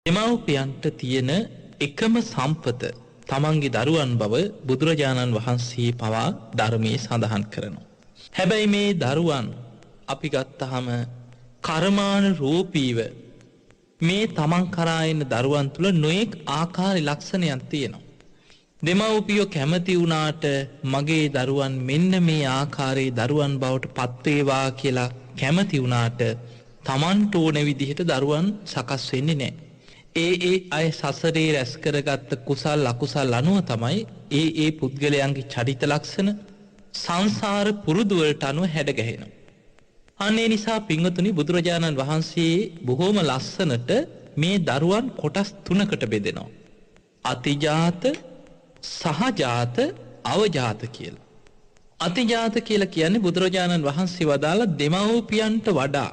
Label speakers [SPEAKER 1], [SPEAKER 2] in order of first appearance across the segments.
[SPEAKER 1] දෙමව්පියන්ට තියෙන එකම සම්පත තමන්ගේ දරුවන් බව බුදුරජාණන් වහන්සේ පවා ධර්මයේ සඳහන් කරනවා. හැබැයි මේ දරුවන් අපි ගත්තහම කර්මානුරූපීව මේ තමන් කරා එන දරුවන් තුල නොඑක් ආකාර ලක්ෂණයන් තියෙනවා. දෙමව්පියෝ කැමති වුණාට මගේ දරුවන් මෙන්න මේ ආකාරයේ දරුවන් බවට පත් වේවා කියලා කැමති වුණාට තමන්ට ඕන විදිහට දරුවන් සකස් වෙන්නේ නැහැ. ඒ අය සසරේ රැස් කරගත්ත කුසල් අකුසල් අනුව තමයි ඒ පුද්ගලයන්ගේ චරිත ලක්ෂණ සංසාර පුරුදු වලට අනුව හැඩගැහෙනවා. අනේ නිසා පින්වතුනි බුදුරජාණන් වහන්සේ බොහෝම ලස්සනට මේ දරුවන් කොටස් තුනකට බෙදෙනවා. අතිජාත, සහජාත, අවජාත කියලා. අතිජාත කියලා කියන්නේ බුදුරජාණන් වහන්සේ වදාළ දෙමව්පියන්ට වඩා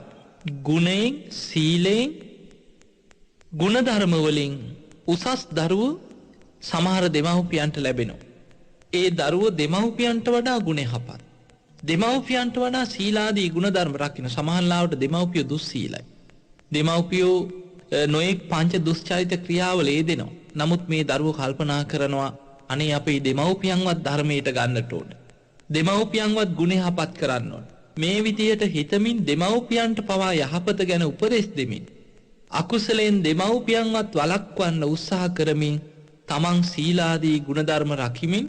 [SPEAKER 1] ගුණයෙන්, සීලයෙන්, ගුණධර්ම වලින් උසස් දරුවෝ සමහර දෙමව්පියන්ට ලැබෙනවා. ඒ දරුවෝ දෙමව්පියන්ට වඩා ගුණ යහපත්. දෙමව්පියන්ට වඩා සීලාදී ගුණධර්ම රකින්න. සමහරවිට දෙමව්පියෝ දුස්සීලයි. දෙමව්පියෝ නොඑක් පංච දුස්චරිත ක්‍රියාවල යෙදෙනවා. නමුත් මේ දරුවෝ කල්පනා කරනවා අනේ අපේ දෙමව්පියන්වත් ධර්මයට ගන්නට ඕන. දෙමව්පියන්වත් ගුණ යහපත් කරන්න ඕන. මේ විදියට හිතමින් දෙමව්පියන්ට පවා යහපත ගැන උපදෙස් දෙමින් අකුසලෙන් දෙමව්පියන්වත් වළක්වන්න උත්සාහ කරමින් තමන් සීලාදී ගුණධර්ම රකිමින්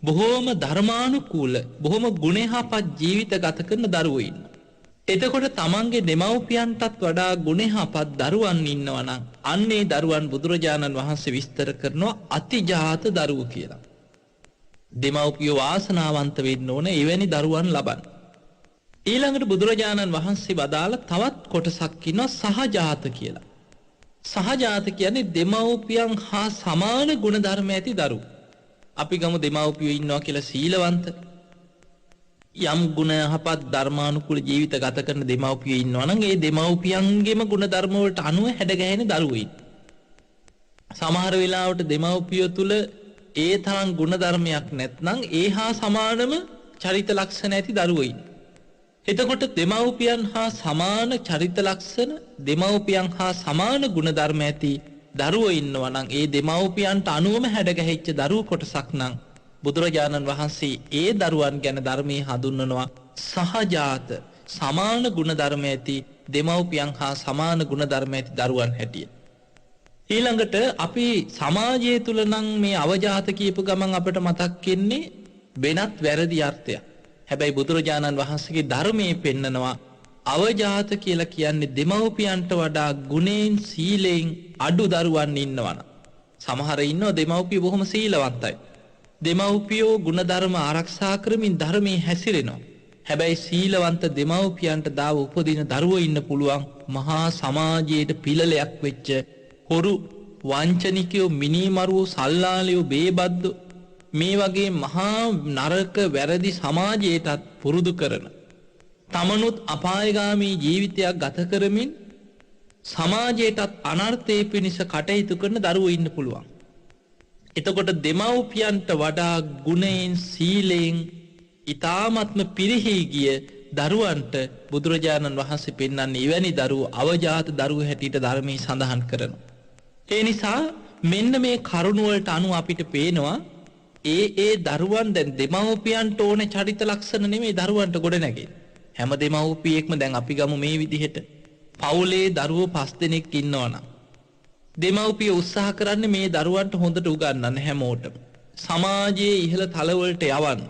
[SPEAKER 1] බොහෝම ධර්මානුකූල බොහෝම ගුණයහපත් ජීවිත ගත කරන දරුවෝ ඉන්නවා. එතකොට තමන්ගේ දෙමව්පියන්ටත් වඩා ගුණයහපත් දරුවන් ඉන්නවා නම් අන්නේ දරුවන් බුදුරජාණන් වහන්සේ විස්තර කරනවා අතිජාත දරුවෝ කියලා. දෙමව්පියෝ වාසනාවන්ත වෙන්න ඕන එවැනි දරුවන් ලබන්න. ඊළඟට බුදුරජාණන් වහන්සේ වදාළ තවත් කොටසක් ඉන්නවා සහජාත කියලා. සහජාත කියන්නේ දෙමව්පියන් හා සමාන ගුණධර්ම ඇති දරුවෝ. අපි ගමු දෙමව්පියෝ ඉන්නවා කියලා සීලවන්ත යම් ගුණයහපත් ධර්මානුකූල ජීවිත ගත කරන දෙමව්පියෝ ඉන්නවා නම් ඒ දෙමව්පියන්ගේම ගුණධර්ම වලට අනුව හැඩගැහෙන දරුවෝ ඉන්නවා. සමහර වෙලාවට දෙමව්පියෝ තුල ඒ තරම් ගුණධර්මයක් නැත්නම් ඒ හා සමානම චරිත ලක්ෂණ ඇති දරුවෝ ඉන්නවා. එතකොට දෙමව්පියන් හා සමාන චරිත ලක්ෂණ දෙමව්පියන් හා සමාන ගුණධර්ම ඇති දරුවෝ ඉන්නවා නම් ඒ දෙමව්පියන්ට අනුවම හැඩගැහිච්ච දරුවෝ කොටසක් නම් බුදුරජාණන් වහන්සේ ඒ දරුවන් ගැන ධර්මයේ හඳුන්වනවා සහජාත සමාන ගුණධර්ම ඇති දෙමව්පියන් හා සමාන ගුණධර්ම ඇති දරුවන් හැටියට. ඊළඟට අපි සමාජය තුල නම් මේ අවජාත කියපු ගමන් අපිට මතක් වෙන්නේ වෙනත් වැරදි අර්ථයක්. හැබැයි බුදුරජාණන් වහන්සේගේ ධර්මයේ පෙන්නනවා අවජාත කියලා කියන්නේ දෙමව්පියන්ට වඩා ගුණෙන් සීලෙන් අඩු දරුවන් ඉන්නවනම්. සමහර ඉන්නවා දෙමව්පියෝ බොහොම සීලවන්තයි. දෙමව්පියෝ ගුණධර්ම ආරක්ෂා කරමින් ධර්මයේ හැසිරෙනවා. හැබැයි සීලවන්ත දෙමව්පියන්ට දාව උපදින දරුවෝ ඉන්න පුළුවන් මහා සමාජයේ පිළලයක් වෙච්ච හොරු වංචනිකයෝ මිනිමරුවෝ සල්ලාලියෝ බේබද්දෝ මේ වගේ මහා නරක වැරදි සමාජයටත් පුරුදු කරන තමනුත් අපායගාමී ජීවිතයක් ගත කරමින් සමාජයටත් අනර්ථය පිණිස කටයුතු කරන දරුවෝ ඉන්න පුළුවන්. එතකොට දෙමව්පියන්ට වඩා ගුණයෙන් සීලයෙන් ඊ타ත්ම පිරිහි ගිය දරුවන්ට බුදුරජාණන් වහන්සේ පෙන්වන්නේ එවැනි දරුවෝ අවජාත දරුවෝ හැටියට ධර්මයේ සඳහන් කරනවා. ඒ නිසා මෙන්න මේ කරුණ වලට අනුව අපිට පේනවා ඒ දරුවන් දැන් දෙමව්පියන්ට ඕන චරිත ලක්ෂණ නෙමෙයි දරුවන්ට ගොඩ නැගෙන්නේ. හැම දෙමව්පියෙක්ම දැන් අපි ගමු මේ විදිහට පවුලේ දරුවෝ 5 දෙනෙක් ඉන්නවනම් දෙමව්පිය උත්සාහ කරන්නේ මේ දරුවන්ට හොඳට උගන්වන්න හැමෝටම. සමාජයේ ඉහළ තලවලට යවන්න.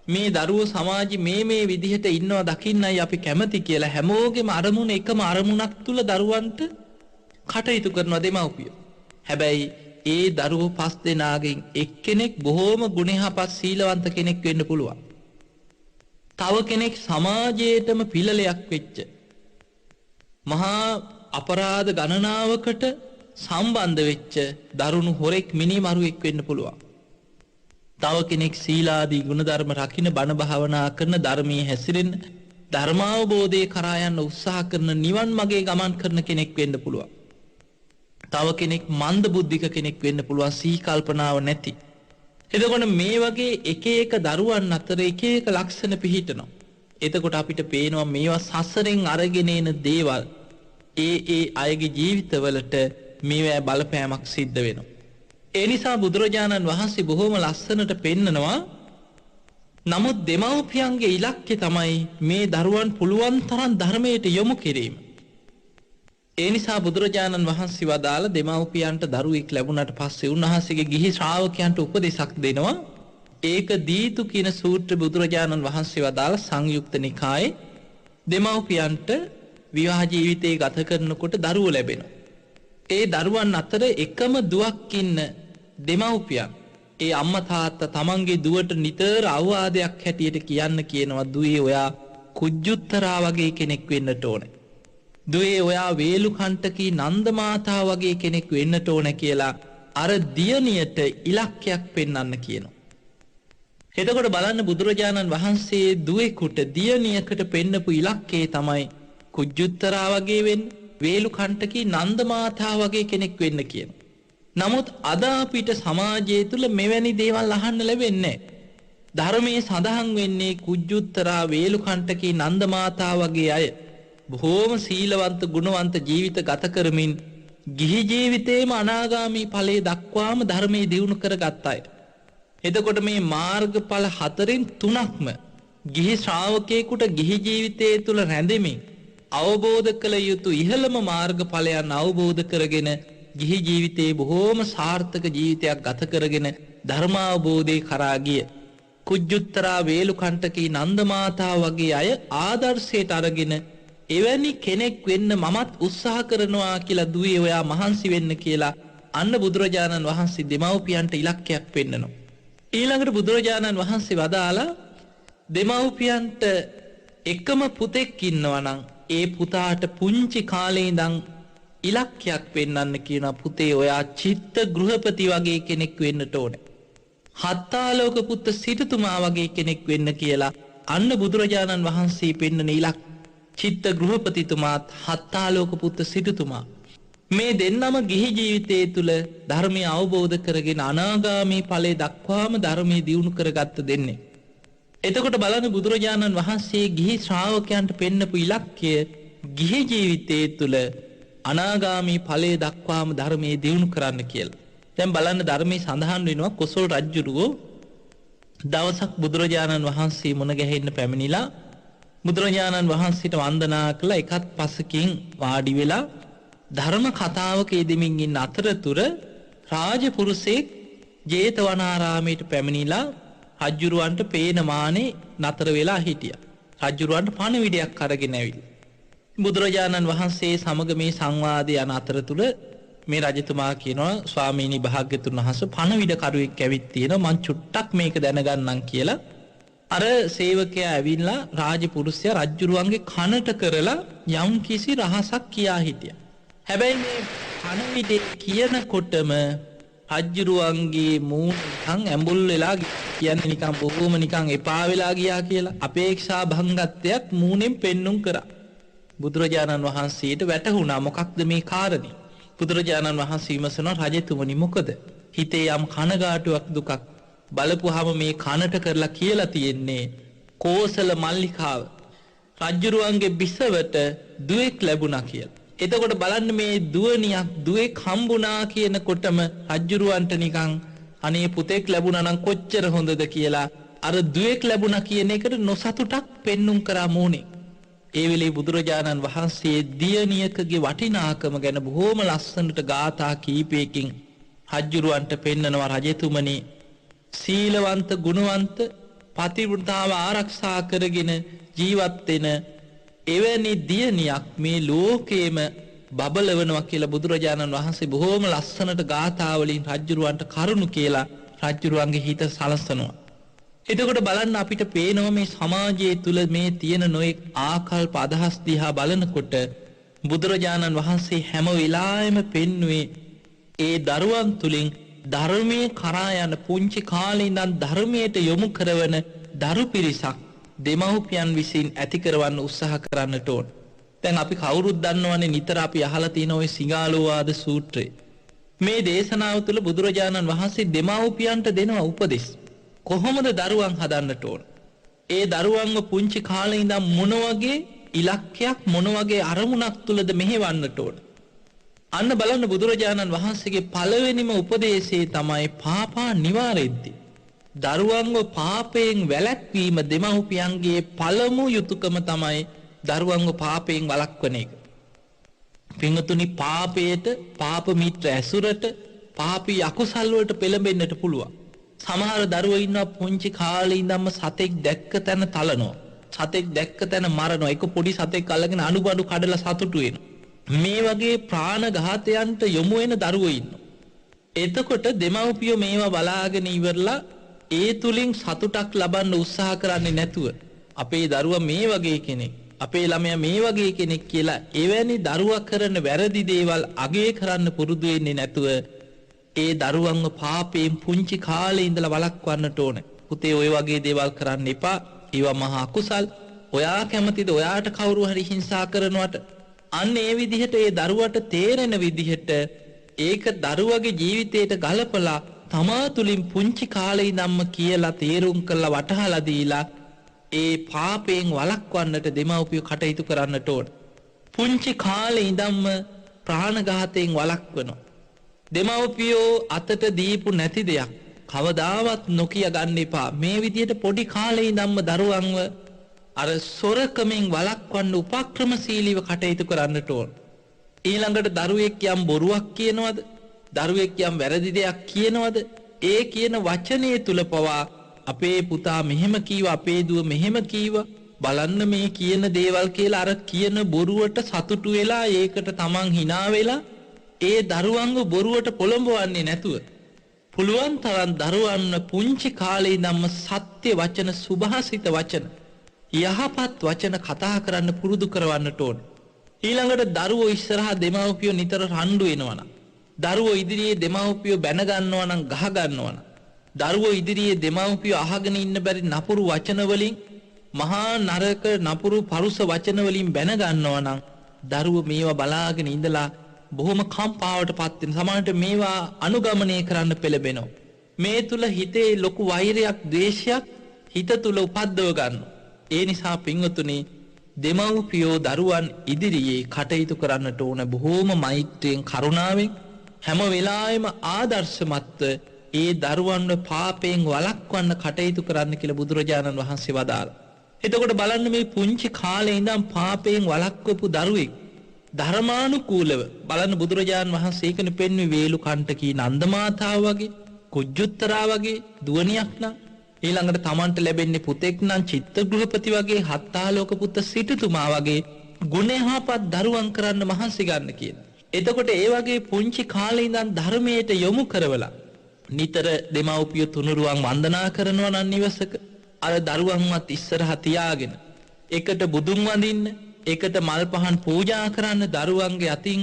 [SPEAKER 1] මේ දරුවෝ සමාජයේ මේ විදිහට ඉන්නවා දකින්නයි අපි කැමති කියලා හැමෝගෙම අරමුණ එකම අරමුණක් තුල දරුවන්ට කටයුතු කරන දෙමව්පියෝ. හැබැයි ඒ දරුවෝ 5 දෙනාගෙන් එක්කෙනෙක් බොහෝම ගුණයහපත් සීලවන්ත කෙනෙක් වෙන්න පුළුවන්. තව කෙනෙක් සමාජයේටම පිළලයක් වෙච්ච මහා අපරාධ ගණනාවකට සම්බන්ධ වෙච්ච දරුණු හොරෙක් මිනිමරුවෙක් වෙන්න පුළුවන්. තව කෙනෙක් සීලාදී ගුණධර්ම රකින්න බණ භාවනා කරන ධර්මයේ හැසිරෙන්න ධර්මාවබෝධය කරා යන්න උත්සාහ කරන නිවන් මාගේ ගමන් කරන කෙනෙක් වෙන්න පුළුවන්. තව කෙනෙක් මන්ද බුද්ධික කෙනෙක් වෙන්න පුළුවන් සී කල්පනාව නැති. එතකොට මේ වගේ එක එක දරුවන් අතර එක එක ලක්ෂණ පිහිටනවා. එතකොට අපිට පේනවා මේවා සසරෙන් අරගෙන එන දේවල් ඒ අයගේ ජීවිතවලට මේවැ බලපෑමක් සිද්ධ වෙනවා. ඒ නිසා බුදුරජාණන් වහන්සේ බොහෝම ලස්සනට පෙන්නනවා. නමුත් දෙමව්පියන්ගේ ඉලක්කය තමයි මේ දරුවන් පුළුවන් තරම් ධර්මයට යොමු කිරීම. ඒ නිසා බුදුරජාණන් වහන්සේ වදාළ දෙමව්පියන්ට දරුවෙක් ලැබුණට පස්සේ උන්වහන්සේගේ ගිහි ශ්‍රාවකයන්ට උපදෙසක් දෙනවා. ඒක දීතු කියන සූත්‍ර බුදුරජාණන් වහන්සේ වදාළ සංයුක්ත නිකායේ දෙමව්පියන්ට විවාහ ජීවිතේ ගත කරනකොට දරුවෝ ලැබෙනවා. ඒ දරුවන් අතර එකම දුවක් ඉන්න දෙමව්පියන් ඒ අම්මා තාත්තා තමන්ගේ දුවට නිතර අවවාදයක් හැටියට කියනවා දුවේ ඔයා කුජුත්තරා වගේ කෙනෙක් වෙන්නට ඕනේ. දුවේ ඔයා වේලුකණ්ඨකී නන්ද මාතා වගේ කෙනෙක් වෙන්නට ඕනේ කියලා අර දියණියට ඉලක්කයක් පෙන්වන්න කියනවා. එතකොට බලන්න බුදුරජාණන් වහන්සේ දුවෙකුට දියණියකට පෙන්නපු ඉලක්කය තමයි කුජුත්තරා වගේ වෙන්න, වේලුකණ්ඨකී නන්ද මාතා වගේ කෙනෙක් වෙන්න කියනවා. නමුත් අද අපිට සමාජය තුළ මෙවැනි දේවල් අහන්න ලැබෙන්නේ නැහැ. ධර්මයේ සඳහන් වෙන්නේ කුජුත්තරා වේලුකණ්ඨකී නන්ද මාතා වගේ අය බොහෝම සීලවන්ත ගුණවන්ත ජීවිත ගත කරමින් ගිහි ජීවිතේම අනාගාමී ඵලයේ දක්වාම ධර්මයේ දියුණු කරගත් අය. එතකොට මේ මාර්ගඵල හතරෙන් තුනක්ම ගිහි ශ්‍රාවකයෙකුට ගිහි ජීවිතයේ තුල රැඳෙමින් අවබෝධ කළ යුතු ඉහළම මාර්ගඵලයන් අවබෝධ කරගෙන ගිහි ජීවිතේ බොහෝම සාර්ථක ජීවිතයක් ගත කරගෙන ධර්මාවබෝධේ කරා ගිය කුජුත්තරා වේලුකණ්ඨකී නන්ද මාතා වගේ අය ආදර්ශයට අරගෙන එවැනි කෙනෙක් වෙන්න මමත් උත්සාහ කරනවා කියලා දුවේ ඔයා මහන්සි වෙන්න කියලා අන්න බුදුරජාණන් වහන්සේ දෙමව්පියන්ට ඉලක්කයක් පෙන්නනවා. ඊළඟට බුදුරජාණන් වහන්සේ වදාලා දෙමව්පියන්ට එකම පුතෙක් ඉන්නවා නම් ඒ පුතාට පුංචි කාලේ ඉඳන් ඉලක්කයක් පෙන්වන්න කියනවා. පුතේ ඔයා චිත්ත ගෘහපති වගේ කෙනෙක් වෙන්නට ඕනේ. හත්තාලෝක පුත්ත සිටුතුමා වගේ කෙනෙක් වෙන්න කියලා අන්න බුදුරජාණන් වහන්සේ පෙන්වන ඉලක්ක චිත්ත ගෘහපතිතුමාත් හත්තාලෝක පුත්ත සිටුතුමා මේ දෙන්නම ගිහි ජීවිතයේ තුල ධර්මය අවබෝධ කරගෙන අනාගාමී ඵලයේ දක්වාම ධර්මයේ දියුණු කරගත්ත දෙන්නේ. එතකොට බලන්න බුදුරජාණන් වහන්සේ ගිහි ශ්‍රාවකයන්ට පෙන්නපු ඉලක්කය ගිහි ජීවිතයේ තුල අනාගාමී ඵලයේ දක්වාම ධර්මයේ දියුණු කරන්න කියලා. දැන් බලන්න ධර්මයේ සඳහන් වෙනවා කොසල් රජුරෝ දවසක් බුදුරජාණන් වහන්සේ මුණ ගැහෙන්න පැමිණිලා බුදුරජාණන් වහන්සේට වන්දනා කළා. එකත් පසකින් වාඩි වෙලා ධර්ම කතාවක යෙදෙමින් ඉන්න අතරතුර රාජපුරුෂයෙක් ජේතවනාරාමයට පැමිණිලා රජුරවන්ට පේන මානේ නතර වෙලා හිටියා. රජුරවන්ට පණිවිඩයක් අරගෙන ඇවිල්ලා බුදුරජාණන් වහන්සේ සමග මේ සංවාදය යන අතරතුර මේ රජතුමා කියනවා ස්වාමීනි භාග්‍යතුන් වහන්සේ පණවිඩ කරුවෙක් ඇවිත් තියෙනවා මං චුට්ටක් මේක දැනගන්නම් කියලා අර සේවකයා ඇවිල්ලා රාජපුරුෂයා රජුරුවන්ගේ කනට කරලා යම් කිසි රහසක් කියා හිටියා. හැබැයි මේ පණවිඩේ කියනකොටම රජුරුවන්ගේ මූණ නිකන් ඇඹුල් වෙලා කියන්නේ නිකන් බොහොම නිකන් එපා වෙලා ගියා කියලා අපේක්ෂා භංගත්වයක් මූණෙන් පෙන්눔 කරා. බුදුරජාණන් වහන්සේට වැටහුණා මොකක්ද මේ කාරණේ. බුදුරජාණන් වහන්සේ විමසනවා රජතුමනි මොකද හිතේ යම් කනගාටුවක් දුකක් බලපුවාම මේ කනට කරලා කියලා තියෙන්නේ කෝසල මල්ලිකාව රජුරුවන්ගේ බිසවට දුවෙක් ලැබුණා කියලා. එතකොට බලන්න මේ දුවනියක් දුවෙක් හම්බුණා කියනකොටම රජුරුවන්ට නිකන් අනේ පුතෙක් ලැබුණා නම් කොච්චර හොඳද කියලා අර දුවෙක් ලැබුණා කියන එකට නොසතුටක් පෙන්눔 කරා මූණේ. ඒ වෙලේ බුදුරජාණන් වහන්සේ දියණියකගේ වටිනාකම ගැන බොහෝම ලස්සනට ගාථා කීපයකින් රජුරවන්ට පෙන්නනවා රජතුමනි සීලවන්ත ගුණවන්ත පතිවෘතාව ආරක්ෂා කරගෙන ජීවත් වෙන එවැනි දියණියක් මේ ලෝකේම බබලවනවා කියලා බුදුරජාණන් වහන්සේ බොහෝම ලස්සනට ගාථා වලින් රජුරවන්ට කරුණු කියලා රජුරවන්ගේ හිත සලසනවා. එතකොට බලන්න අපිට පේනවා මේ සමාජයේ තුල මේ තියෙන නොයෙක් ආකල්ප අදහස් දිහා බලනකොට බුදුරජාණන් වහන්සේ හැම වෙලාවෙම පෙන්වුවේ ඒ දරුවන් තුලින් ධර්මයේ කරා යන පුංචි කාලේ ඉඳන් ධර්මයට යොමු කරවන දරු පිරිසක් දෙමව්පියන් විසින් ඇති කරවන්න උත්සාහ කරන්නට ඕන. දැන් අපි කවුරුත් දන්නවනේ නිතර අපි අහලා තියෙන ওই සිඟාලෝවාද සූත්‍රය. මේ දේශනාව තුළ බුදුරජාණන් වහන්සේ දෙමව්පියන්ට දෙනවා උපදෙස්. කොහොමද දරුවන් හදන්නට ඕන? ඒ දරුවන්ව පුංචි කාලේ ඉඳන් මොන වගේ ඉලක්කයක් මොන වගේ අරමුණක් තුලද මෙහෙවන්නට ඕන? අන්න බලන්න බුදුරජාණන් වහන්සේගේ පළවෙනිම උපදේශය තමයි පාපා නිවාරෙද්දී. දරුවන්ව පාපයෙන් වැළැක්වීම දෙමව්පියන්ගේ පළමු යුතුයකම තමයි දරුවන්ව පාපයෙන් වළක්වන එක. පින්වතුනි පාපයට, පාප මිත්‍ර ඇසුරට, පාපී අකුසල් වලට පෙළඹෙන්නට පුළුවන්. සමහර දරුවෝ ඉන්නවා පුංචි කාලේ ඉඳන්ම සතෙක් දැක්ක තැන තලනවා. සතෙක් දැක්ක තැන මරනවා. එක පොඩි සතෙක් අල්ලගෙන අණුබඩු කඩලා සතුටු වෙනවා. මේ වගේ ප්‍රාණඝාතයන්ට යොමු වෙන දරුවෝ ඉන්නවා. එතකොට දෙමව්පියෝ මේවා බලාගෙන ඉවරලා ඒ තුලින් සතුටක් ලබන්න උත්සාහ කරන්නේ නැතුව අපේ දරුවා මේ වගේ කෙනෙක්, අපේ ළමයා මේ වගේ කෙනෙක් කියලා එවැනි දරුවා කරන වැරදි දේවල් අගය කරන්න පුරුදු වෙන්නේ නැතුව ඒ දරුවන්ව පාපයෙන් පුංචි කාලේ ඉඳලා වළක්වන්නට ඕන. පුතේ ඔය වගේ දේවල් කරන්න එපා. ඒවා මහා අකුසල්. ඔයා කැමතිද ඔයාට කවුරු හරි හිංසා කරනවට? අන්න ඒ විදිහට ඒ දරුවට තේරෙන විදිහට ඒක දරුවගේ ජීවිතයට ගලපලා තමා තුලින් පුංචි කාලේ ඉඳන්ම කියලා තේරුම් කරලා වටහලා දීලා ඒ පාපයෙන් වළක්වන්නට දෙමව්පියෝ කටයුතු කරන්නට ඕන. පුංචි කාලේ ඉඳන්ම ප්‍රාණඝාතයෙන් වළක්වනවා. දෙමව්පියෝ අතට දීපු නැති දෙයක් කවදාවත් නොකිය ගන්න එපා. මේ විදිහට පොඩි කාලේ ඉඳන්ම දරුවන්ව අර සොරකමින් වළක්වන්න උපක්‍රමශීලීව කටයුතු කරන්නට ඕන. ඊළඟට දරුවෙක් යම් බොරුවක් කියනවද? දරුවෙක් යම් වැරදි දෙයක් කියනවද? ඒ කියන වචනේ තුල පවා අපේ පුතා මෙහෙම කීවා, අපේ දුව මෙහෙම කීවා, බලන්න මේ කියන දේවල් කියලා අර කියන බොරුවට සතුටු වෙලා ඒකට තමන් hina වෙලා ඒ දරුවන්ව බොරුවට පොළඹවන්නේ නැතුව පුළුවන් තරම් දරුවන්ව පුංචි කාලේ ඉඳන්ම සත්‍ය වචන, සුභාසිත වචන, යහපත් වචන කතා කරන්න පුරුදු කරවන්නට ඕන. ඊළඟට දරුවෝ ඉස්සරහා දෙමව්පියෝ නිතර රණ්ඩු වෙනවා නම්, දරුවෝ ඉදිරියේ දෙමව්පියෝ බැන ගන්නවා නම්, ගහ ගන්නවා නම්, දරුවෝ ඉදිරියේ දෙමව්පියෝ අහගෙන ඉන්න බැරි නපුරු වචන වලින්, මහා නරක නපුරු පරුස වචන වලින් බැන ගන්නවා නම්, දරුවෝ මේවා බලාගෙන ඉඳලා බොහොම කම්පාවටපත් වෙන. සමහරට මේවා අනුගමනය කරන්න පෙළඹෙනවා. මේ තුල හිතේ ලොකු වෛරයක්, ද්වේෂයක් හිත තුල උපද්දව ගන්නවා. ඒ නිසා පින්වතුනි දෙමව්පියෝ දරුවන් ඉදිරියේ කටයුතු කරන්නට ඕන බොහෝම මෛත්‍රියෙන්, කරුණාවෙන්, හැම වෙලාවෙම ආදර්ශමත්ව ඒ දරුවන්ව පාපයෙන් වළක්වන්න කටයුතු කරන්න කියලා බුදුරජාණන් වහන්සේ වදාළා. එතකොට බලන්න මේ පුංචි කාලේ ඉඳන් පාපයෙන් වළක්වපු දරුවෙක් ධර්මානුකූලව බලන්න බුදුරජාණන් වහන්සේ ඒකනේ පෙන්වුවේ වේලුකණ්ඨකී නන්දමාතාව වගේ, කුජ්ජුත්තරා වගේ දුවණියක් නම්, ඊළඟට තමන්ට ලැබෙන්නේ පුතෙක් නම් චිත්තගෘහපති වගේ, හත්තාලෝක පුත්ත සිටුතුමා වගේ ගුණයහපත් දරුවන් කරන්න මහන්සි ගන්න කියන. එතකොට ඒ වගේ පුංචි කාලේ ඉඳන් ධර්මයට යොමු කරවලා නිතර දෙමව්පිය තුනුරුවන් වන්දනා කරනවා නම් නිවසක අර දරුවන්වත් ඉස්සරහා තියාගෙන එකට බුදුන් වඳින්න, එකට මල් පහන් පූජා කරන්න, දරුවන්ගේ අතින්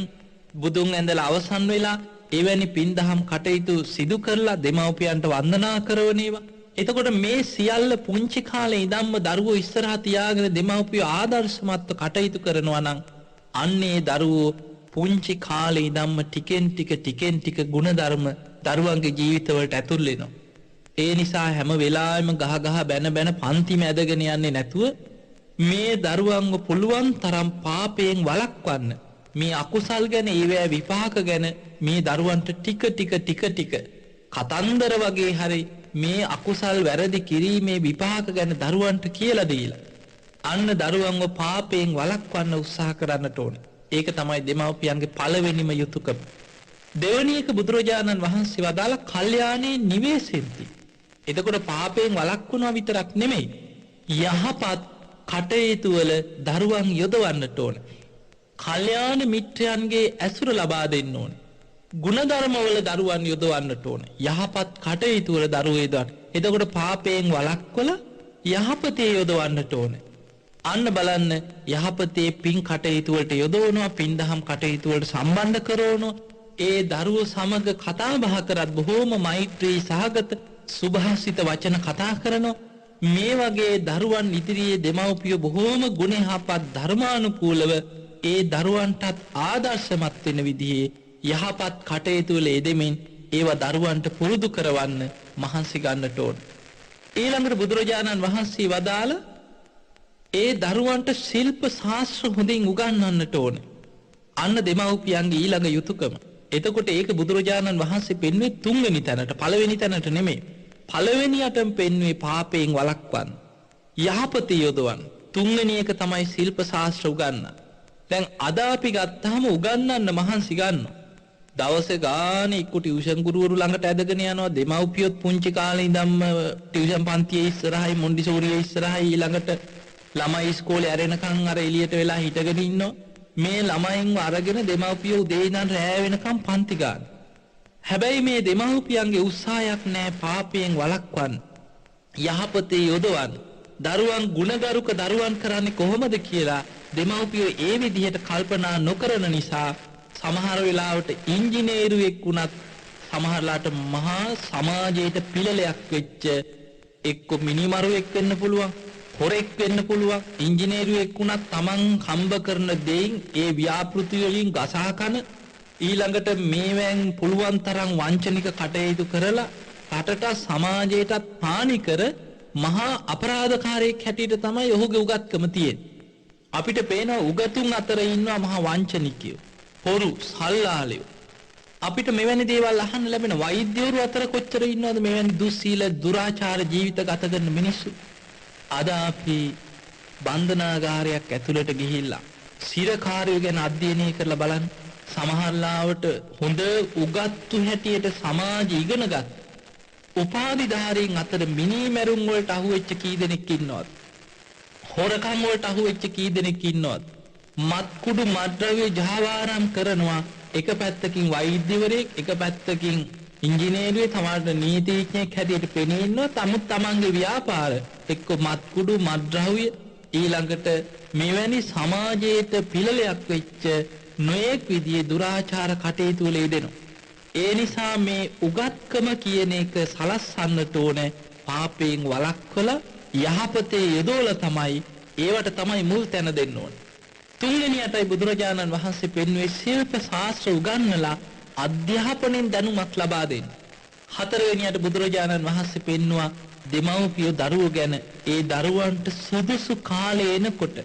[SPEAKER 1] බුදුන් ඇඳලා අවසන් වෙලා එවැනි පින්දහම් කටයුතු සිදු කරලා දෙමව්පියන්ට වන්දනා කරවනේවා. එතකොට මේ සියල්ල පුංචි කාලේ ඉඳන්ම දරුවෝ ඉස්සරහා තියාගෙන දෙමව්පියෝ ආදර්ශමත්ව කටයුතු කරනවා නම් අන්නේ දරුවෝ පුංචි කාලේ ඉඳන්ම ටිකෙන් ටික ගුණධර්ම දරුවන්ගේ ජීවිතවලට ඇතුල් වෙනවා. ඒ නිසා හැම වෙලාවෙම ගහ ගහ බැන බැන පන්ති මැදගෙන යන්නේ නැතුව මේ දරුවන්ව පුළුවන් තරම් පාපයෙන් වළක්වන්න, මේ අකුසල් ගැන, ඒවැ විපාක ගැන මේ දරුවන්ට ටික කතන්දර වගේ හරි මේ අකුසල් වැරදි කිරීමේ විපාක ගැන දරුවන්ට කියලා දීලා අන්න දරුවන්ව පාපයෙන් වළක්වන්න උත්සාහ කරන්නට ඕනේ. ඒක තමයි දෙමව්පියන්ගේ පළවෙනිම යුතුයකම. දෙවෙනි එක බුදුරජාණන් වහන්සේ වදාළ කල්යාණේ නිවේසෙන්ති. එතකොට පාපයෙන් වළක්වනවා විතරක් නෙමෙයි, යහපත් කටයුතු වල දරුවන් යොදවන්නට ඕන. කල්යාණ මිත්‍රයන්ගේ ඇසුර ලබා දෙන්න ඕන. ගුණධර්ම වල දරුවන් යොදවන්නට ඕන. යහපත් කටයුතු වල දරුවෝ යොදවන්න. එතකොට පාපයෙන් වළක්වලා යහපතේ යොදවන්නට ඕන. අන්න බලන්න යහපතේ පින් කටයුතු වලට යොදවනවා, පින් දහම් කටයුතු වලට සම්බන්ධ කරවනවා. ඒ දරුවෝ සමග කතා බහ කරත් බොහෝම මෛත්‍රී සහගත සුභාසිත වචන කතා කරනවා. මේ වගේ දරුවන් ඉදිරියේ දෙමව්පියෝ බොහෝම ගුණයහපත් ධර්මානුකූලව ඒ දරුවන්ටත් ආදර්ශමත් වෙන විදිහේ යහපත් කටයුතු වල යෙදෙමින් ඒවා දරුවන්ට පුරුදු කරවන්න මහන්සි ගන්නට ඕන. ඊළඟට බුදුරජාණන් වහන්සේ වදාළ ඒ දරුවන්ට ශිල්ප ශාස්ත්‍ර හොඳින් උගන්වන්නට ඕන. අන්න දෙමව්පියන්ගේ ඊළඟ යුතුයකම. එතකොට ඒක බුදුරජාණන් වහන්සේ පෙන්වුවේ තුන්වෙනි තැනට, පළවෙනි තැනට නෙමෙයි. පළවෙනියටම පෙන්වුවේ පාපයෙන් වළක්වන්න, යහපත යොදවන්න. තුන්වෙනි එක තමයි ශිල්ප ශාස්ත්‍ර උගන්වන්න. දැන් අද අපි ගත්තාම උගන්වන්න මහන්සි ගන්නවා. දවසේ ගානේ එක්ක ටියුෂන් ගුරුවරු ළඟට ඇදගෙන යනවා. දෙමව්පියොත් පුංචි කාලේ ඉඳන්ම ටියුෂන් පන්තියේ ඉස්සරහයි මොන්ඩිසෝරියේ ඉස්සරහයි ඊළඟට ළමයි ඉස්කෝලේ ඇරෙනකන් අර එළියට වෙලා හිටගෙන ඉන්නවා. මේ ළමයින්ව අරගෙන දෙමව්පියෝ උදේ ඉඳන් රෑ වෙනකම් පන්ති ගන්න. හැබැයි මේ දෙමව්පියන්ගේ උත්සාහයක් නැහැ පාපයෙන් වළක්වන්න, යහපතේ යොදවන්න. දරුවන් ගුණගරුක දරුවන් කරන්නේ කොහොමද කියලා දෙමව්පියෝ ඒ විදිහට කල්පනා නොකරන නිසා සමහර වෙලාවට ඉංජිනේරුවෙක් වුණත් සමහරලාට මහා සමාජයට පිළලයක් වෙච්ච එක්ක මිනිමරුවෙක් වෙන්න පුළුවන්, හොරෙක් වෙන්න පුළුවන්. ඉංජිනේරුවෙක් වුණත් Taman හම්බ කරන දෙයින් ඒ ව්‍යාපෘති වලින් ගසා කන, ඊළඟට මේවෙන් පුළුවන් තරම් වංචනික කටයුතු කරලා රටට සමාජයටත් හානි කර මහා අපරාධකාරයෙක් හැටියට තමයි ඔහුගේ උගත්කම තියෙන්නේ. අපිට පේනවා උගතුන් අතර ඉන්නවා මහා වංචනිකයෝ, හොරු, සල්ලාලයෝ. අපිට මෙවැනි දේවල් අහන්න ලැබෙන වෛද්‍යවරු අතර කොච්චර ඉන්නවද මෙවැනි දුස්සීල දුරාචාර ජීවිත ගත කරන මිනිස්සු. අද අපි බන්ධනාගාරයක් ඇතුළට ගිහිල්ලා සිරකාරයෝ ගැන අධ්‍යයනය කරලා බලන්න. සමහරලාවට හොඳ උගත්තු හැටියට සමාජ ඉගෙනගත් උපාධිධාරීන් අතර මිනිමැරුම් වලට අහුවෙච්ච කී දෙනෙක් ඉන්නවද? හොරකම් වලට අහුවෙච්ච කී දෙනෙක් ඉන්නවද? මත්කුඩු මත්ද්‍රව්‍ය ජාවාරම් කරනවා. එක පැත්තකින් වෛද්‍යවරයෙක්, එක පැත්තකින් ඉංජිනේරුවෙක්, තමයි නීතිඥයෙක් හැටියට පෙනී ඉන්නවා. තමුත් තමන්ගේ ව්‍යාපාර එක්ක මත්කුඩු මත්ද්‍රව්‍ය, ඊළඟට මෙවැනි සමාජයට පිළලයක් වෙච්ච නොයෙක් විදිහේ දුරාචාර කටයුතු වල යෙදෙනවා. ඒ නිසා මේ උගත්කම කියන එක සලස්සන්නට ඕනේ. පාපයෙන් වළක්වලා යහපතේ යෙදවලා තමයි ඒවට තමයි මුල් තැන දෙන්න ඕනේ. තුන්වෙනියටයි බුදුරජාණන් වහන්සේ පෙන්වුවේ ශිල්ප ශාස්ත්‍ර උගන්වලා අධ්‍යාපනයෙන් දැනුමක් ලබා දෙන්න. හතරවෙනියට බුදුරජාණන් වහන්සේ පෙන්වුවා දෙමව්පියෝ දරුවෝ ගැන ඒ දරුවන්ට සුදුසු කාලේ එනකොට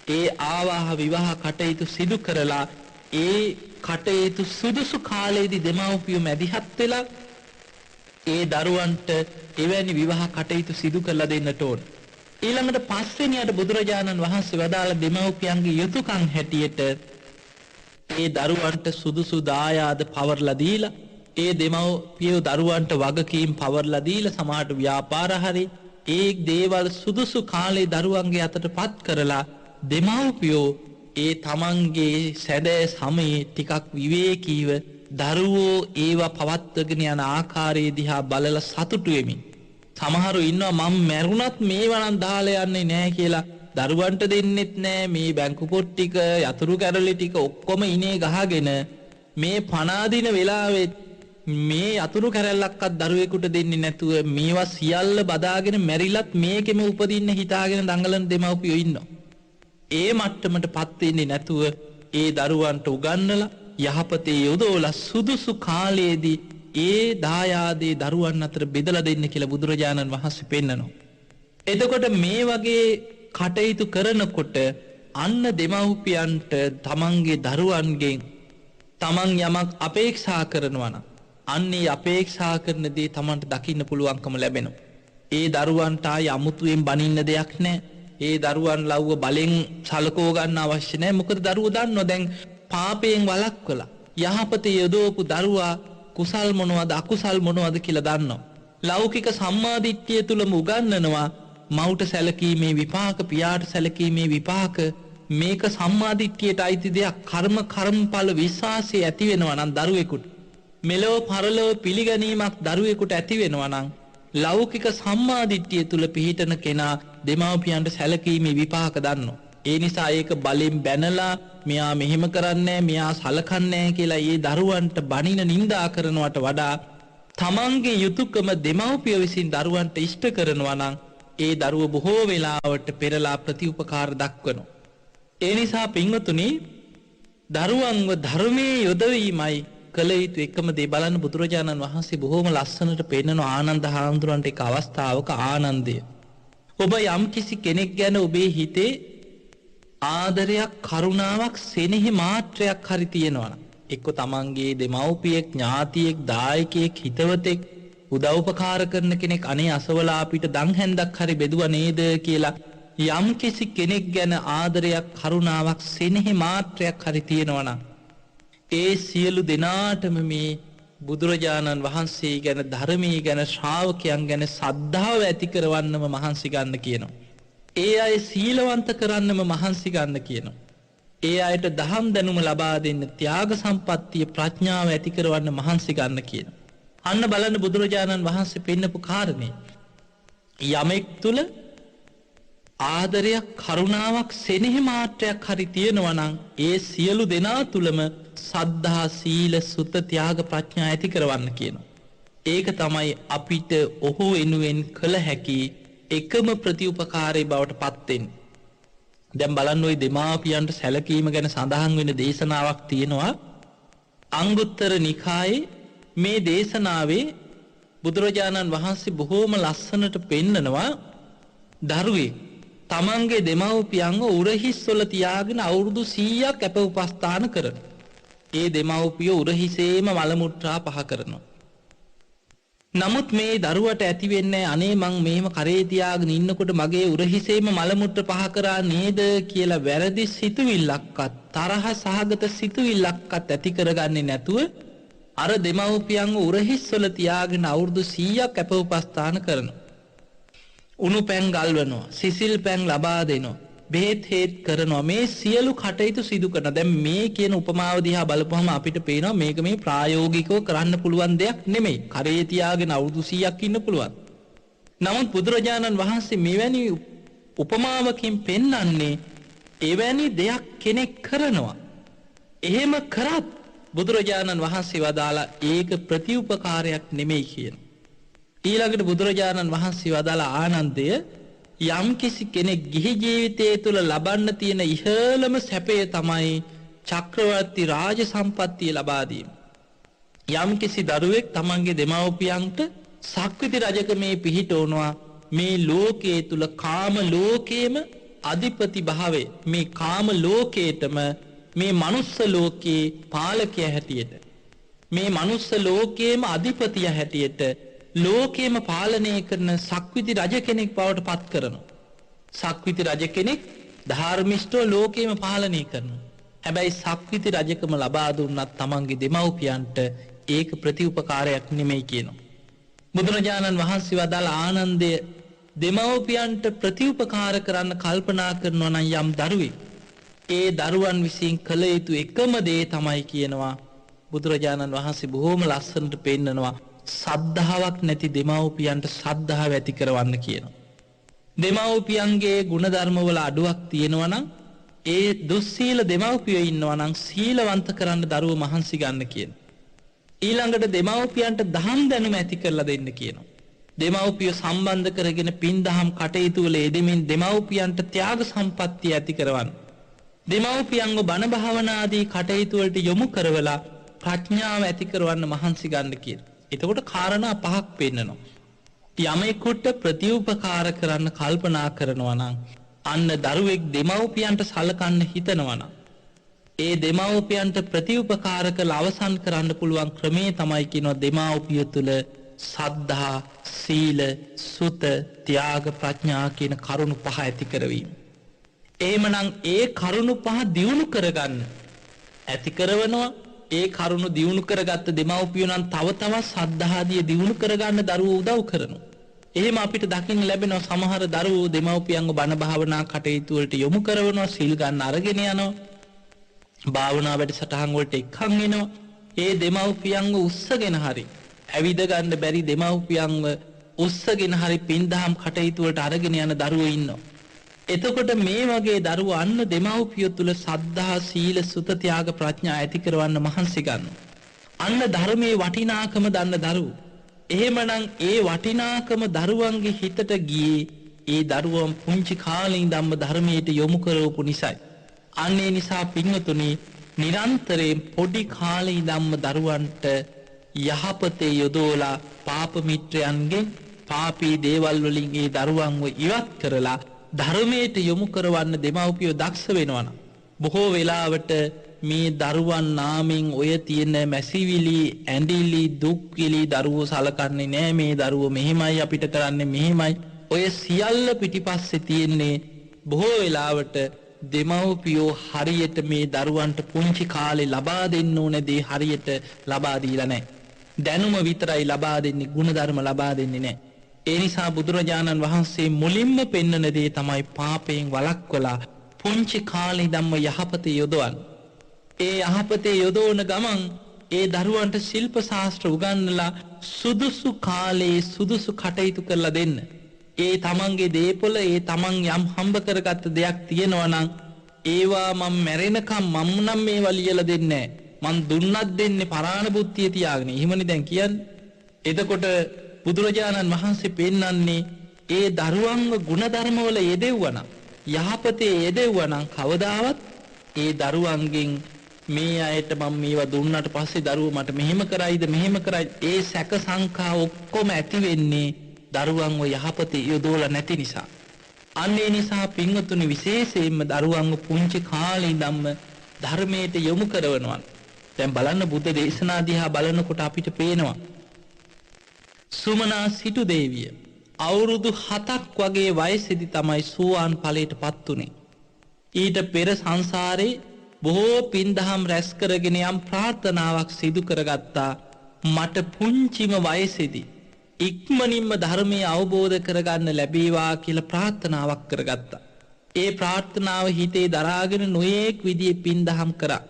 [SPEAKER 1] ඒ ආවාහ විවාහ කටයුතු සිදු කරලා ඒ කටයුතු සුදුසු කාලයේදී දෙමව්පියෝ මැදිහත් වෙලා ඒ දරුවන්ට එවැනි විවාහ කටයුතු සිදු කරලා දෙන්නට ඕන. ඊළඟට පස්වෙනියට බුදුරජාණන් වහන්සේ වදාළ දෙමව්පියන්ගේ යුතුයකම් හැටියට ඒ දරුවන්ට සුදුසු දායාද පවර්ලා දීලා, ඒ දෙමව්පියෝ දරුවන්ට වගකීම් පවර්ලා දීලා, සමහරට ව්‍යාපාර හරි ඒ දේවල් සුදුසු කාලේ දරුවන්ගේ අතටපත් කරලා දෙමව්පියෝ ඒ තමන්ගේ සැදෑ සමයේ ටිකක් විවේකීව දරුවෝ ඒවා පවත්වගෙන යන ආකාරය දිහා බලලා සතුටු වෙමින්, සමහරු ඉන්නවා මම මැරුණත් මේවා නම් දාලා යන්නේ නැහැ කියලා දරුවන්ට දෙන්නෙත් නැහැ. මේ බැංකු පොත් ටික, යතුරු කැරලි ටික ඔක්කොම ඉනේ ගහගෙන මේ පනාදින වෙලාවෙත් මේ යතුරු කැරල්ලක්වත් දරුවෙකුට දෙන්නේ නැතුව මේවා සියල්ල බදාගෙන මැරිලත් මේකෙම උපදින්න හිතාගෙන දඟලන දෙමව්පියෝ ඉන්නවා. ඒ මට්ටමටපත් වෙන්නේ නැතුව ඒ දරුවන්ට උගන්වලා යහපතේ යොදවලා සුදුසු කාලයේදී ඒ දායාදේ දරුවන් අතර බෙදලා දෙන්න කියලා බුදුරජාණන් වහන්සේ පෙන්නනවා. එතකොට මේ වගේ කටයුතු කරනකොට අන්න දෙමව්පියන්ට තමන්ගේ දරුවන්ගෙන් තමන් යමක් අපේක්ෂා කරනවා නම් අන්නේ අපේක්ෂා කරන දේ තමන්ට දකින්න පුළුවන්කම ලැබෙනවා. ඒ දරුවන්ට ආය අමුතුවෙන් බනින්න දෙයක් නැහැ. ඒ දරුවන් ලව්ව බලෙන් සලකෝ ගන්න අවශ්‍ය නැහැ. මොකද දරුවෝ දන්නවා දැන් පාපයෙන් වළක්වලා යහපතේ යොදවපු දරුවා කුසල් මොනවද අකුසල් මොනවද කියලා දන්නවා. ලෞකික සම්මාදිට්ඨිය තුලම උගන්වනවා මවුට සැලකීමේ විපාක, පියාට සැලකීමේ විපාක. මේක සම්මාදිට්ඨියට අයිති දෙයක්. කර්මඵල විශ්වාසය ඇති වෙනවා නම් දරුවෙකුට, මෙලොව පරලොව පිළිගැනීමක් දරුවෙකුට ඇති වෙනවා නම් ලෞකික සම්මාදිට්ඨිය තුල පිහිටන කෙනා දෙමව්පියන්ට සැලකීමේ විපාක දන්නවා. ඒ නිසා ඒක බලෙන් බැනලා මෙයා මෙහෙම කරන්නේ මෙයා සලකන්නේ කියලා ඒ දරුවන්ට බනින නිඳා කරනවට වඩා තමන්ගේ යුතුයකම දෙමව්පිය විසින් දරුවන්ට ඉෂ්ට කරනවා නම් ඒ දරුව බොහෝ වෙලාවට පෙරලා ප්‍රතිඋපකාර දක්වනවා. ඒ නිසා පින්වතුනි, දරුවන්ව ධර්මයේ යොදවීමයි කළ යුතු එකම දේ. බලන්න බුදුරජාණන් වහන්සේ බොහෝම ලස්සනට පෙන්නන ආනන්ද හාමුදුරන්ට එක අවස්ථාවක ආනන්දය, ඔබ යම් කිසි කෙනෙක් ගැන ඔබේ හිතේ ආදරයක් කරුණාවක් සෙනෙහි මාත්‍රයක් හරි තියෙනවා. එක්ක තමන්ගේ දෙමව්පියෙක් ඥාතියෙක් දායකයෙක් හිතවතෙක් උදව්පකාර කරන කෙනෙක් අනේ අසවලා අපිට දන් හැන්දක් හරි බෙදුවා නේද කියලා යම් කිසි කෙනෙක් ගැන ආදරයක් කරුණාවක් සෙනෙහි මාත්‍රයක් හරි තියෙනවා නම් ඒ සියලු දෙනාටම මේ බුදුරජාණන් වහන්සේ ගැන ධර්මයේ ගැන ශ්‍රාවකයන් ගැන සද්ධාව ඇති කරවන්නම මහන්සි ගන්න කියනවා. ඒ අය සීලවන්ත කරන්නම මහන්සි ගන්න කියනවා. ඒ අයට දහම් දැනුම ලබා දෙන්න ත්‍යාග සම්පත්තිය ප්‍රඥාව ඇති කරවන්න මහන්සි ගන්න කියනවා. අන්න බලන්න බුදුරජාණන් වහන්සේ පෙන්නපු කාරණේ. යමෙක් තුල ආදරයක් කරුණාවක් සෙනෙහි මාත්‍රයක් හරි තියෙනවා නම් ඒ සියලු දෙනා තුලම සද්ධා සීල සුත ත්‍යාග ප්‍රඥා ඇති කරවන්න කියනවා. ඒක තමයි අපිට ඔහු වෙනුවෙන් කළ හැකි එකම ප්‍රතිඋපකාරී බවට පත් වෙන්නේ. දැන් බලන්න ওই දෙමාපියන්ට සැලකීම ගැන සඳහන් වෙන දේශනාවක් තියෙනවා. අංගුත්තර නිකායේ මේ දේශනාවේ බුදුරජාණන් වහන්සේ බොහෝම ලස්සනට පෙන්නනවා දරුවෙක් තමන්ගේ දෙමව්පියන්ව උරහිස්වල තියාගෙන අවුරුදු 100ක් අප උපස්ථාන කරන. ඒ දෙමව්පියෝ උරහිසේම මල මුත්‍රා පහ කරනවා. නමුත් මේ දරුවට ඇති වෙන්නේ අනේ මං මෙහෙම කරේ තියාගෙන ඉන්නකොට මගේ උරහිසේම මල මුත්‍ර පහ කරා නේද කියලා වැරදි සිතුවිල්ලක්වත් තරහ සහගත සිතුවිල්ලක්වත් ඇති කරගන්නේ නැතුව අර දෙමව්පියන්ව උරහිස්වල තියාගෙන අවුරුදු 100ක් අප උපස්ථාන කරනවා. උණු පැන් ගල්වනවා, සිසිල් පැන් ලබා දෙනවා, බෙහෙත් හේත් කරනවා. මේ සියලු කටයුතු සිදු කරනවා. දැන් මේ කියන උපමාව දිහා බලපුවම අපිට පේනවා මේක මේ ප්‍රායෝගිකව කරන්න පුළුවන් දෙයක් නෙමෙයි. කරේ තියාගෙන අවුරුදු 100ක් ඉන්න පුළුවන්. නමුත් බුදුරජාණන් වහන්සේ මෙවැනි උපමාවකින් පෙන්වන්නේ එවැනි දෙයක් කෙනෙක් කරනවා. එහෙම කරත් බුදුරජාණන් වහන්සේ වදාලා ඒක ප්‍රතිඋපකාරයක් නෙමෙයි කියන. ඊළඟට බුදුරජාණන් වහන්සේ වදාලා ආනන්දය යම් කිසි කෙනෙක් ගිහි ජීවිතයේ තුල ලබන්න තියෙන ඉහළම සැපය තමයි චක්‍රවර්ති රාජ සම්පත්තිය ලබා දීම. යම් කිසි දරුවෙක් තමන්ගේ දෙමව්පියන්ට සක්විති රජකමේ පිහිටවනවා මේ ලෝකයේ තුල කාම ලෝකයේම අධිපති භාවය මේ කාම ලෝකයේටම මේ මනුස්ස ලෝකයේ පාලකයා හැටියට මේ මනුස්ස ලෝකයේම අධිපතිය හැටියට ලෝකයේම පාලනය කරන සක්විති රජ කෙනෙක් බවට පත් කරනවා. සක්විති රජ කෙනෙක් ධර්මිෂ්ඨව ලෝකයේම පාලනය කරනවා. හැබැයි සක්විති රජකම ලබා දුන්නත් තමන්ගේ දෙමව්පියන්ට ඒක ප්‍රතිඋපකාරයක් නෙමෙයි කියනවා. බුදුරජාණන් වහන්සේ වදාළ ආනන්දය දෙමව්පියන්ට ප්‍රතිඋපකාර කරන්න කල්පනා කරනවා නම් යම් දරුවෙක් ඒ දරුවන් විසින් කළ යුතු එකම දේ තමයි කියනවා බුදුරජාණන් වහන්සේ බොහොම ලස්සනට පෙන්නනවා සද්ධාාවක් නැති දෙමව්පියන්ට සද්ධාව ඇති කරවන්න කියනවා. දෙමව්පියන්ගේ ගුණධර්මවල අඩුවක් තියෙනවා නම් ඒ දුස්සීල දෙමව්පියෝ ඉන්නවා නම් සීලවන්ත කරන්න දරුවෝ මහන්සි ගන්න කියනවා. ඊළඟට දෙමව්පියන්ට දහම් දැනුම ඇති කරලා දෙන්න කියනවා. දෙමව්පියෝ සම්බන්ධ කරගෙන පින් දහම් කටයුතු වල යෙදෙමින් දෙමව්පියන්ට ත්‍යාග සම්පත්තිය ඇති කරවන්න. දෙමව්පියන්ව බණ භාවනා ආදී කටයුතු වලට යොමු කරවලා ප්‍රඥාව ඇති කරවන්න මහන්සි ගන්න කියනවා. එතකොට කාරණා පහක් පෙන්නනවා. යමෙකුට ප්‍රතිඋපකාර කරන්න කල්පනා කරනවා නම් අන්න දරුවෙක් දෙමව්පියන්ට සලකන්න හිතනවා නම් ඒ දෙමව්පියන්ට ප්‍රතිඋපකාර කළ අවසන් කරන්න පුළුවන් ක්‍රමේ තමයි කියනවා දෙමව්පිය තුල සද්ධා, සීල, සුත, ත්‍යාග, ප්‍රඥා කියන කරුණු පහ ඇති කරවීම. එහෙමනම් ඒ කරුණු පහ දියුණු කරගන්න ඇති කරනවා. ඒ කරුණු දියුණු කරගත්ත දෙමව්පියෝ නම් තව තවත් සද්ධාදිය දියුණු කරගන්න දරුවෝ උදව් කරනවා. එහෙම අපිට දකින්න ලැබෙනවා සමහර දරුවෝ දෙමව්පියන්ව බණ භාවනා කටයුතු වලට යොමු කරනවා, සීල් ගන්න අරගෙන යනවා, භාවනා වැඩසටහන් වලට එක්කන් වෙනවා. ඒ දෙමව්පියන්ව උස්සගෙන හරි ඇවිද ගන්න බැරි දෙමව්පියන්ව උස්සගෙන හරි පින්දහම් කටයුතු වලට අරගෙන යන දරුවෝ ඉන්නවා. එතකොට මේ වගේ දරුවෝ අන්න දෙමව්පියෝ තුල සද්ධා, සීල, සුත, ත්‍යාග, ප්‍රඥා ඇති කරවන්න මහන්සි ගන්නවා. අන්න ධර්මයේ වටිනාකම දන්න දරුවෝ. එහෙමනම් ඒ වටිනාකම දරුවන්ගේ හිතට ගියේ ඒ දරුවන් පුංචි කාලේ ඉඳන්ම ධර්මයට යොමු කරවපු නිසායි. අන්න ඒ නිසා පින්වතුනි නිරන්තරයෙන් පොඩි කාලේ ඉඳන්ම දරුවන්ට යහපතේ යොදවලා පාප මිත්‍රයන්ගෙන් පාපී දේවල් වලින් ඒ දරුවන්ව ඉවත් කරලා ධර්මයට යොමු කරවන්න දෙමව්පියෝ දක්ෂ වෙනවා නම් බොහෝ වෙලාවට මේ දරුවන් නාමෙන් ඔය තියෙන මැසිවිලි ඇඬිලි දුක්විලි දරුවෝ සලකන්නේ නෑ මේ දරුවෝ මෙහෙමයි අපිට කරන්නේ මෙහෙමයි ඔය සියල්ල පිටිපස්සේ තියෙන්නේ බොහෝ වෙලාවට දෙමව්පියෝ හරියට මේ දරුවන්ට පුංචි කාලේ ලබා දෙන්න ඕන දේ හරියට ලබා දීලා නැහැ. දැනුම විතරයි ලබා දෙන්නේ ගුණධර්ම ලබා දෙන්නේ නැහැ. ඒ නිසා බුදුරජාණන් වහන්සේ මුලින්ම පෙන්වන දේ තමයි පාපයෙන් වළක්වලා පුංචි කාලේ ධම්ම යහපතේ යොදවන්න. ඒ යහපතේ යොදවන ගමන් ඒ දරුවන්ට ශිල්ප ශාස්ත්‍ර උගන්වලා සුදුසු කාලේ සුදුසු කටයුතු කරලා දෙන්න. ඒ තමන්ගේ දේපොළ ඒ තමන් යම් හම්බ කරගත්ත දෙයක් තියෙනවා නම් ඒවා මම මැරෙනකම් මම නම් මේවා ලියලා දෙන්නේ නැහැ. මං දුන්නත් දෙන්නේ පරාණ බුද්ධිය තියාගෙන. එහෙමනේ දැන් කියන්නේ. එතකොට බුදුරජාණන් වහන්සේ පෙන්වන්නේ ඒ දරුවන්ව ගුණධර්මවල යෙදෙව්වනම් යහපතේ යෙදෙව්වනම් කවදාවත් ඒ දරුවන්ගෙන් මේ අයට මම මේවා දුන්නාට පස්සේ දරුවෝ මට මෙහෙම කරයිද මෙහෙම කරයි ඒ සැක සංකා ඔක්කොම ඇති වෙන්නේ දරුවන්ව යහපතේ යොදවලා නැති නිසා. අන්න ඒ නිසා පින්වතුනි විශේෂයෙන්ම දරුවන්ව පුංචි කාලේ ඉඳන්ම ධර්මයට යොමු කරවනවා. දැන් බලන්න බුද්ධ දේශනා දිහා බලනකොට අපිට පේනවා සුමනා සිටු දේවිය අවුරුදු 7ක් වගේ වයසේදී තමයි සෝවාන් ඵලයටපත් උනේ. ඊට පෙර සංසාරේ බොහෝ පින්දහම් රැස් කරගෙන යම් ප්‍රාර්ථනාවක් සිදු කරගත්තා. මට පුංචිම වයසේදී ඉක්මනින්ම ධර්මයේ අවබෝධ කරගන්න ලැබේවා කියලා ප්‍රාර්ථනාවක් කරගත්තා. ඒ ප්‍රාර්ථනාව හිතේ දරාගෙන නොයේක් විදිහේ පින්දහම් කරා.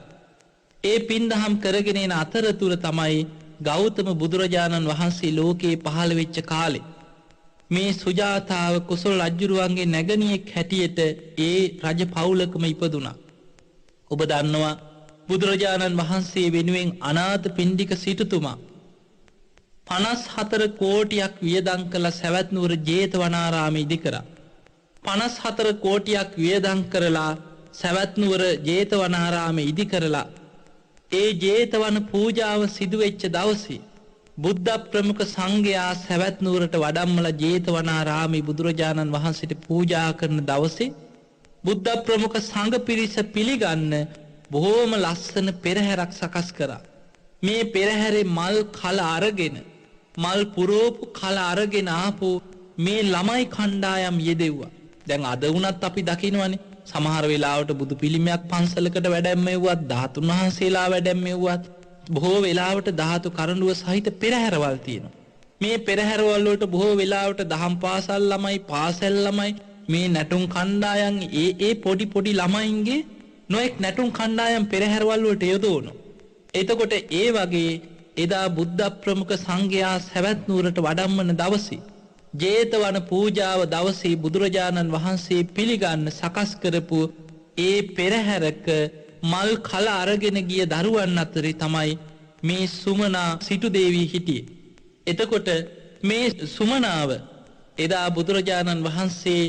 [SPEAKER 1] ඒ පින්දහම් කරගෙන යන අතරතුර තමයි ගෞතම බුදුරජාණන් වහන්සේ ලෝකේ පහළ වෙච්ච කාලේ මේ සුජාතාව කුසල රජුරුවන්ගේ නැගණියෙක් හැටියට ඒ රජ පවුලකම ඉපදුනා. ඔබ දන්නවා බුදුරජාණන් වහන්සේ වෙනුවෙන් අනාථපිණ්ඩික සිටුතුමා 54 කෝටියක් වියදම් කළ සවැත් නුවර ජේතවනාරාමය ඉදි කරා. 54 කෝටියක් වියදම් කරලා සවැත් නුවර ජේතවනාරාමය ඉදි කරලා ඒ ජේතවන පූජාව සිදු වෙච්ච දවසේ බුද්ධ ප්‍රමුඛ සංඝයා සවැත් නුවරට වඩම්මලා ජේතවනාරාමයේ බුදුරජාණන් වහන්සේට පූජා කරන දවසේ බුද්ධ ප්‍රමුඛ සංඝ පිරිස පිළිගන්න බොහෝම ලස්සන පෙරහැරක් සකස් කරා. මේ පෙරහැරේ මල් කල අරගෙන මල් පුරෝපු කල අරගෙන ආපු මේ ළමයි කණ්ඩායම් යෙදෙව්වා. දැන් අද වුණත් අපි දකිනවනේ සමහර වෙලාවට බුදු පිළිමයක් පන්සලකට වැඩැම්මෙව්වත් ධාතුන් වහන්සේලා වැඩැම්මෙව්වත් බොහෝ වෙලාවට ධාතු කරඬුව සහිත පෙරහැරවල් තියෙනවා. මේ පෙරහැරවල් වලට බොහෝ වෙලාවට දහම් පාසල් ළමයි පාසල් ළමයි මේ නැටුම් කණ්ඩායම් ඒ පොඩි පොඩි ළමයින්ගේ නොඑක් නැටුම් කණ්ඩායම් පෙරහැරවල් වලට යොදවනවා. එතකොට ඒ වගේ එදා බුද්ධ ප්‍රමුඛ සංඝයා සවැත් නුවරට වඩම්මන දවසේ ජේතවන පූජාව දවසේ බුදුරජාණන් වහන්සේ පිළිගන්න සකස් කරපු ඒ පෙරහැරක මල් කල අරගෙන ගිය දරුවන් අතරේ තමයි මේ සුමනා සිටු දේවිය හිටියේ. එතකොට මේ සුමනාව එදා බුදුරජාණන් වහන්සේ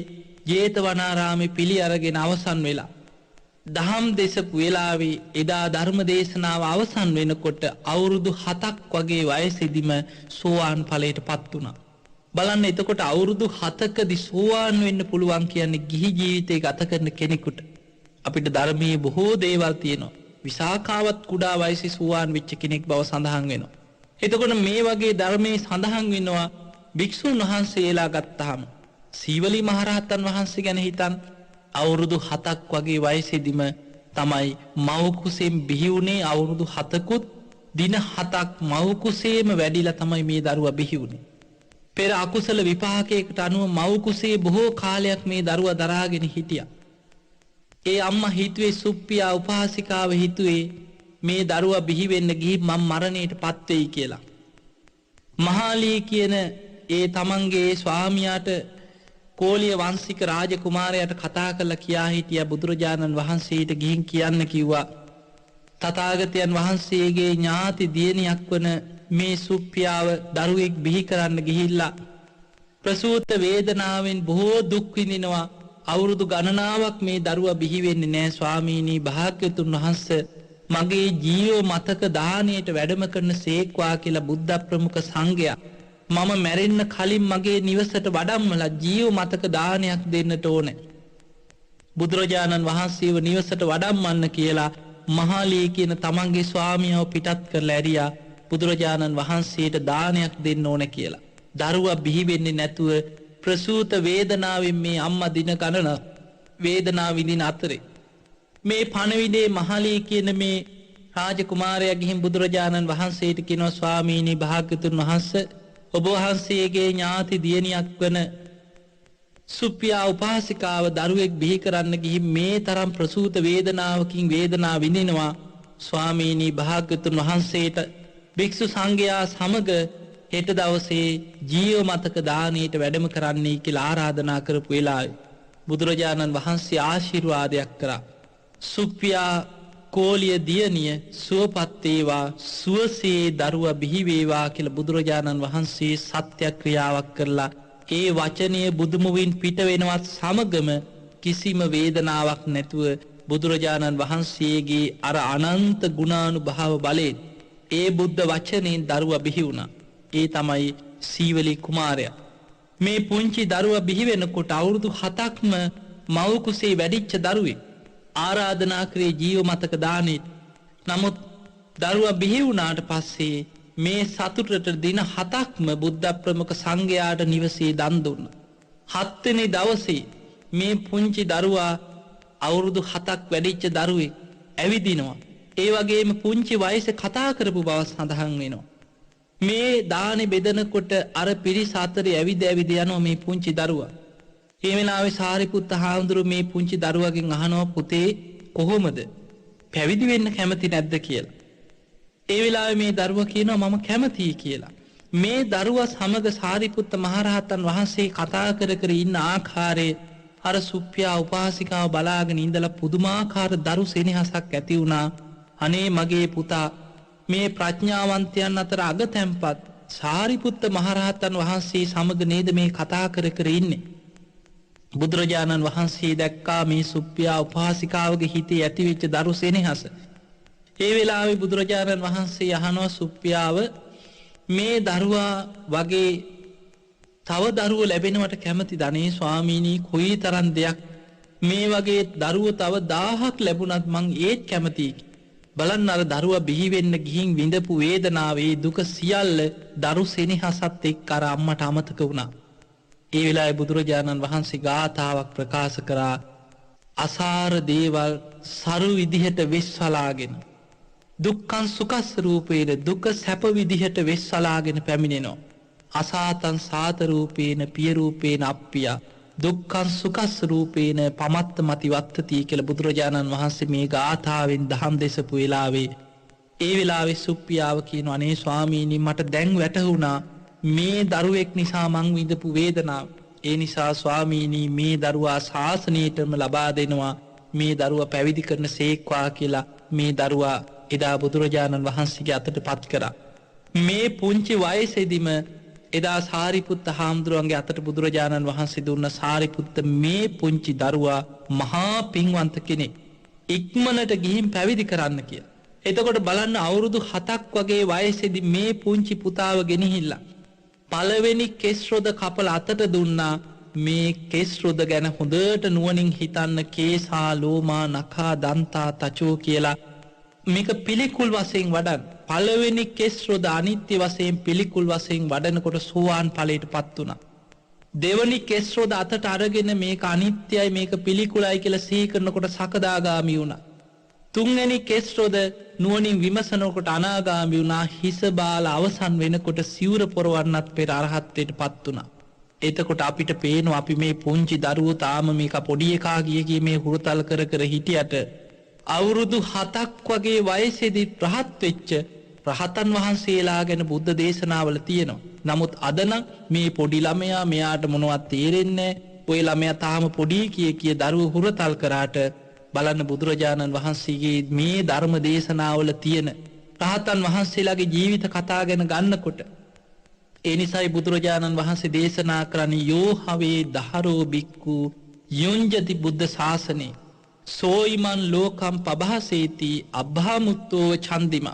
[SPEAKER 1] ජේතවනාරාමේ පිළි අරගෙන අවසන් වෙලා දහම් දෙසපු වෙලාවේ එදා ධර්ම දේශනාව අවසන් වෙනකොට අවුරුදු 7ක් වගේ වයසෙදිම සෝවාන් ඵලයටපත් වුණා. බලන්න එතකොට අවුරුදු 7කදී සෝවාන් වෙන්න පුළුවන් කියන්නේ ගිහි ජීවිතේ ගත කරන කෙනෙකුට. අපිට ධර්මයේ බොහෝ දේවල් තියෙනවා. විසාකාවත් කුඩා වයසේ සෝවාන් වෙච්ච කෙනෙක් බව සඳහන් වෙනවා. එතකොට මේ වගේ ධර්මයේ සඳහන් වෙනවා භික්ෂුන් වහන්සේලා ගත්තාම සීවලි මහරහතන් වහන්සේ ගැන හිතන් අවුරුදු 7ක් වගේ වයසෙදිම තමයි මව් කුසෙන් බිහි වුණේ. අවුරුදු 7කුත් දින 7ක් මව් කුසේම වැඩිලා තමයි මේ දරුවා බිහි වුණේ. පෙර අකුසල විපාකයකට අනුව මව් කුසේ බොහෝ කාලයක් මේ දරුවා දරාගෙන හිටියා. ඒ අම්මා හිතුවේ සුප්පියා උපාසිකාව හිතුවේ මේ දරුවා බිහි වෙන්න ගිහින් මම මරණයටපත් වෙයි කියලා. මහාලී කියන ඒ තමන්ගේ ස්වාමියාට කෝලිය වංශික රාජකුමාරයාට කතා කරලා කියා හිටියා බුදුරජාණන් වහන්සේට ගිහින් කියන්න කිව්වා තථාගතයන් වහන්සේගේ ඥාති දියණියක් වන මේ සුප්පියාව දරුවෙක් බිහි කරන්න ගිහිල්ලා ප්‍රසූත වේදනාවෙන් බොහෝ දුක් විඳිනවා. අවුරුදු ගණනාවක් මේ දරුවා බිහි වෙන්නේ නැහැ. ස්වාමීනි භාග්‍යතුන් වහන්සේ මගේ ජීව මතක දාණයට වැඩම කරන සේක්වා කියලා බුද්ධ ප්‍රමුඛ සංඝයා මම මැරෙන්න කලින් මගේ නිවසට වඩම්මලා ජීව මතක දානයක් දෙන්නට ඕනේ. බුදුරජාණන් වහන්සේව නිවසට වඩම්මන්න කියලා මහාලී කියන තමන්ගේ ස්වාමියව පිටත් කරලා ඇරියා බුදුරජාණන් වහන්සේට දානයක් දෙන්න ඕන කියලා. දරුවා බිහිවෙන්නේ නැතුව ප්‍රසූත වේදනාවෙන් මේ අම්මා දින ගණන වේදනාව විඳින අතරේ මේ පණවිඩේ මහාලී කියන මේ රාජකුමාරයා ගිහින් බුදුරජාණන් වහන්සේට කියනවා ස්වාමීනි භාග්‍යතුන් වහන්සේ ඔබ වහන්සේගේ ඥාති දියණියක් වන සුප්පියා උපාසිකාව දරුවෙක් බිහි කරන්න ගිහින් මේ තරම් ප්‍රසූත වේදනාවකින් වේදනාව විඳිනවා ස්වාමීනි භාග්‍යතුන් වහන්සේට භික්ෂු සංඝයා සමග හෙට දවසේ ජීව මතක දානයට වැඩම කරන්නයි කියලා ආරාධනා කරපු වෙලාවේ බුදුරජාණන් වහන්සේ ආශිර්වාදයක් කරා සුප්පියා කෝලිය දියණිය සුවපත් වේවා සුවසේ දරුවා බිහි වේවා කියලා බුදුරජාණන් වහන්සේ සත්‍යක්‍රියාවක් කරලා ඒ වචනය බුදුමුවින් පිට වෙනවත් සමගම කිසිම වේදනාවක් නැතුව බුදුරජාණන් වහන්සේගේ අර අනන්ත ගුණානුභාව බලයෙන් ඒ බුද්ධ වචනයෙන් දරුවා බිහි වුණා. ඒ තමයි සීවලී කුමාරයා. මේ පුංචි දරුවා බිහි වෙනකොට අවුරුදු 7ක්ම මව් කුසේ වැඩිච්ච දරුවෙක්. ආරාධනා කරේ ජීව මතක දානෙට. නමුත් දරුවා බිහි වුණාට පස්සේ මේ සතුටට දින 7ක්ම බුද්ධ ප්‍රමුඛ සංඝයාට නිවසේ දන් දුන්නා. 7 වෙනි දවසේ මේ පුංචි දරුවා අවුරුදු 7ක් වැඩිච්ච දරුවෙක් ඇවිදිනවා. ඒ වගේම පුංචි වයසේ කතා කරපු බව සඳහන් වෙනවා. මේ දානේ බෙදනකොට අර පිරිස අතරේ ඇවිද යනවා මේ පුංචි දරුවා. ඒ වෙලාවේ සාරිපුත්ත හාමුදුරුවෝ මේ පුංචි දරුවගෙන් අහනවා පුතේ කොහොමද පැවිදි වෙන්න කැමති නැද්ද කියලා. ඒ වෙලාවේ මේ දරුවා කියනවා මම කැමතියි කියලා. මේ දරුවා සමග සාරිපුත්ත මහරහතන් වහන්සේ කතා කර ඉන්න ආකාරයේ අර සුප්පියා උපාසිකාව බලාගෙන ඉඳලා පුදුමාකාර දරු සෙනෙහසක් ඇති වුණා. අනේ මගේ පුතා මේ ප්‍රඥාවන්තයන් අතර අගතැන්පත් සාරිපුත්ත මහරහතන් වහන්සේ සමග නේද මේ කතා කර ඉන්නේ. බුදුරජාණන් වහන්සේ දැක්කා මේ සුප්පියා උපාසිකාවගේ හිතේ ඇතිවෙච්ච දරු සෙනෙහස. ඒ වෙලාවේ බුදුරජාණන් වහන්සේ අහනවා සුප්පියාව මේ දරුවා වගේ තව දරුවෝ ලැබෙනවට කැමති දනේ ස්වාමීනි කොයි තරම් දෙයක් මේ වගේ දරුවෝ තව 1000ක් ලැබුණත් මං ඒත් කැමතියි. බලන්න අර දරුවා බිහි වෙන්න ගිහින් විඳපු වේදනාවේ දුක සියල්ල දරු සෙනෙහසත් එක්ක අර අම්මට අමතක වුණා. ඒ වෙලාවේ බුදුරජාණන් වහන්සේ ගාථාවක් ප්‍රකාශ කරා අසාර දේවල් සරු විදිහට වෙස්වලාගෙන දුක්ඛං සුඛස් රූපේන දුක සැප විදිහට වෙස්වලාගෙන පැමිණෙනවා. අසාතං සාත රූපේන පිය රූපේන අප්පිය දුක්ඛං සුඛස් රූපේන පමත්ත මති වත්තති කියලා බුදුරජාණන් වහන්සේ මේ ගාථාවෙන් දහම් දෙසපු වෙලාවේ ඒ වෙලාවේ සුප්පියාව කියනවා අනේ ස්වාමීනි මට දැන් වැටහුණා මේ දරුවෙක් නිසා මං විඳපු වේදනාව. ඒ නිසා ස්වාමීනි මේ දරුවා ශාසනයටම ලබා දෙනවා මේ දරුවා පැවිදි කරන සේක්වා කියලා මේ දරුවා එදා බුදුරජාණන් වහන්සේගේ අතට පත් කරා. මේ පුංචි වයසේදීම එදා සාරිපුත්ත හාමුදුරුවන්ගේ අතට බුදුරජාණන් වහන්සේ දුන්න සාරිපුත්ත මේ පුංචි දරුවා මහා පින්වන්ත කෙනෙක් ඉක්මනට ගිහින් පැවිදි කරන්න කියලා. එතකොට බලන්න අවුරුදු 7ක් වගේ වයසේදී මේ පුංචි පුතාව ගෙනහිල්ලා පළවෙනි කෙස් රොද කපල අතට දුන්නා. මේ කෙස් රොද ගැන හොඳට නුවණින් හිතන්න කේසා ලෝමා නඛා දන්තා තචෝ කියලා මේක පිළිකුල් වශයෙන් වඩන් පළවෙනි කෙස් රොද අනිත්‍ය වශයෙන් පිළිකුල් වශයෙන් වඩනකොට සෝවාන් ඵලයට පත් වුණා. දෙවනි කෙස් රොද අතට අරගෙන මේක අනිත්‍යයි මේක පිළිකුලයි කියලා සිහි කරනකොට සකදාගාමි වුණා. තුන්වෙනි කෙස් රොද නුවණින් විමසනකොට අනාගාමි වුණා. හිස බාල අවසන් වෙනකොට සිවුර පොරවන්නත් පෙර අරහත්ත්වයට පත් වුණා. එතකොට අපිට පේනවා අපි මේ පුංචි දරුවෝ තාම මේක පොඩි එකා ගිය මේ හුරතල් කර හිටියට අවුරුදු 7ක් වගේ වයසේදී රහත් වෙච්ච රහතන් වහන්සේලා ගැන බුද්ධ දේශනාවල තියෙනවා. නමුත් අද නම් මේ පොඩි ළමයා මෙයාට මොනවත් තේරෙන්නේ නැහැ. ඔය ළමයා තාම පොඩි කිය දරුවෝ හුරතල් කරාට බලන්න බුදුරජාණන් වහන්සේගේ මේ ධර්ම දේශනාවල තියෙන රහතන් වහන්සේලාගේ ජීවිත කතා ගැන ගන්නකොට ඒ නිසායි බුදුරජාණන් වහන්සේ දේශනා කරන්නේ යෝ හවේ දහරෝ බික්කු යොංජති බුද්ධ ශාසනේ සෝයිමන් ලෝකම් පබහසේති අබ්භාමුත්තෝ චන්දිම.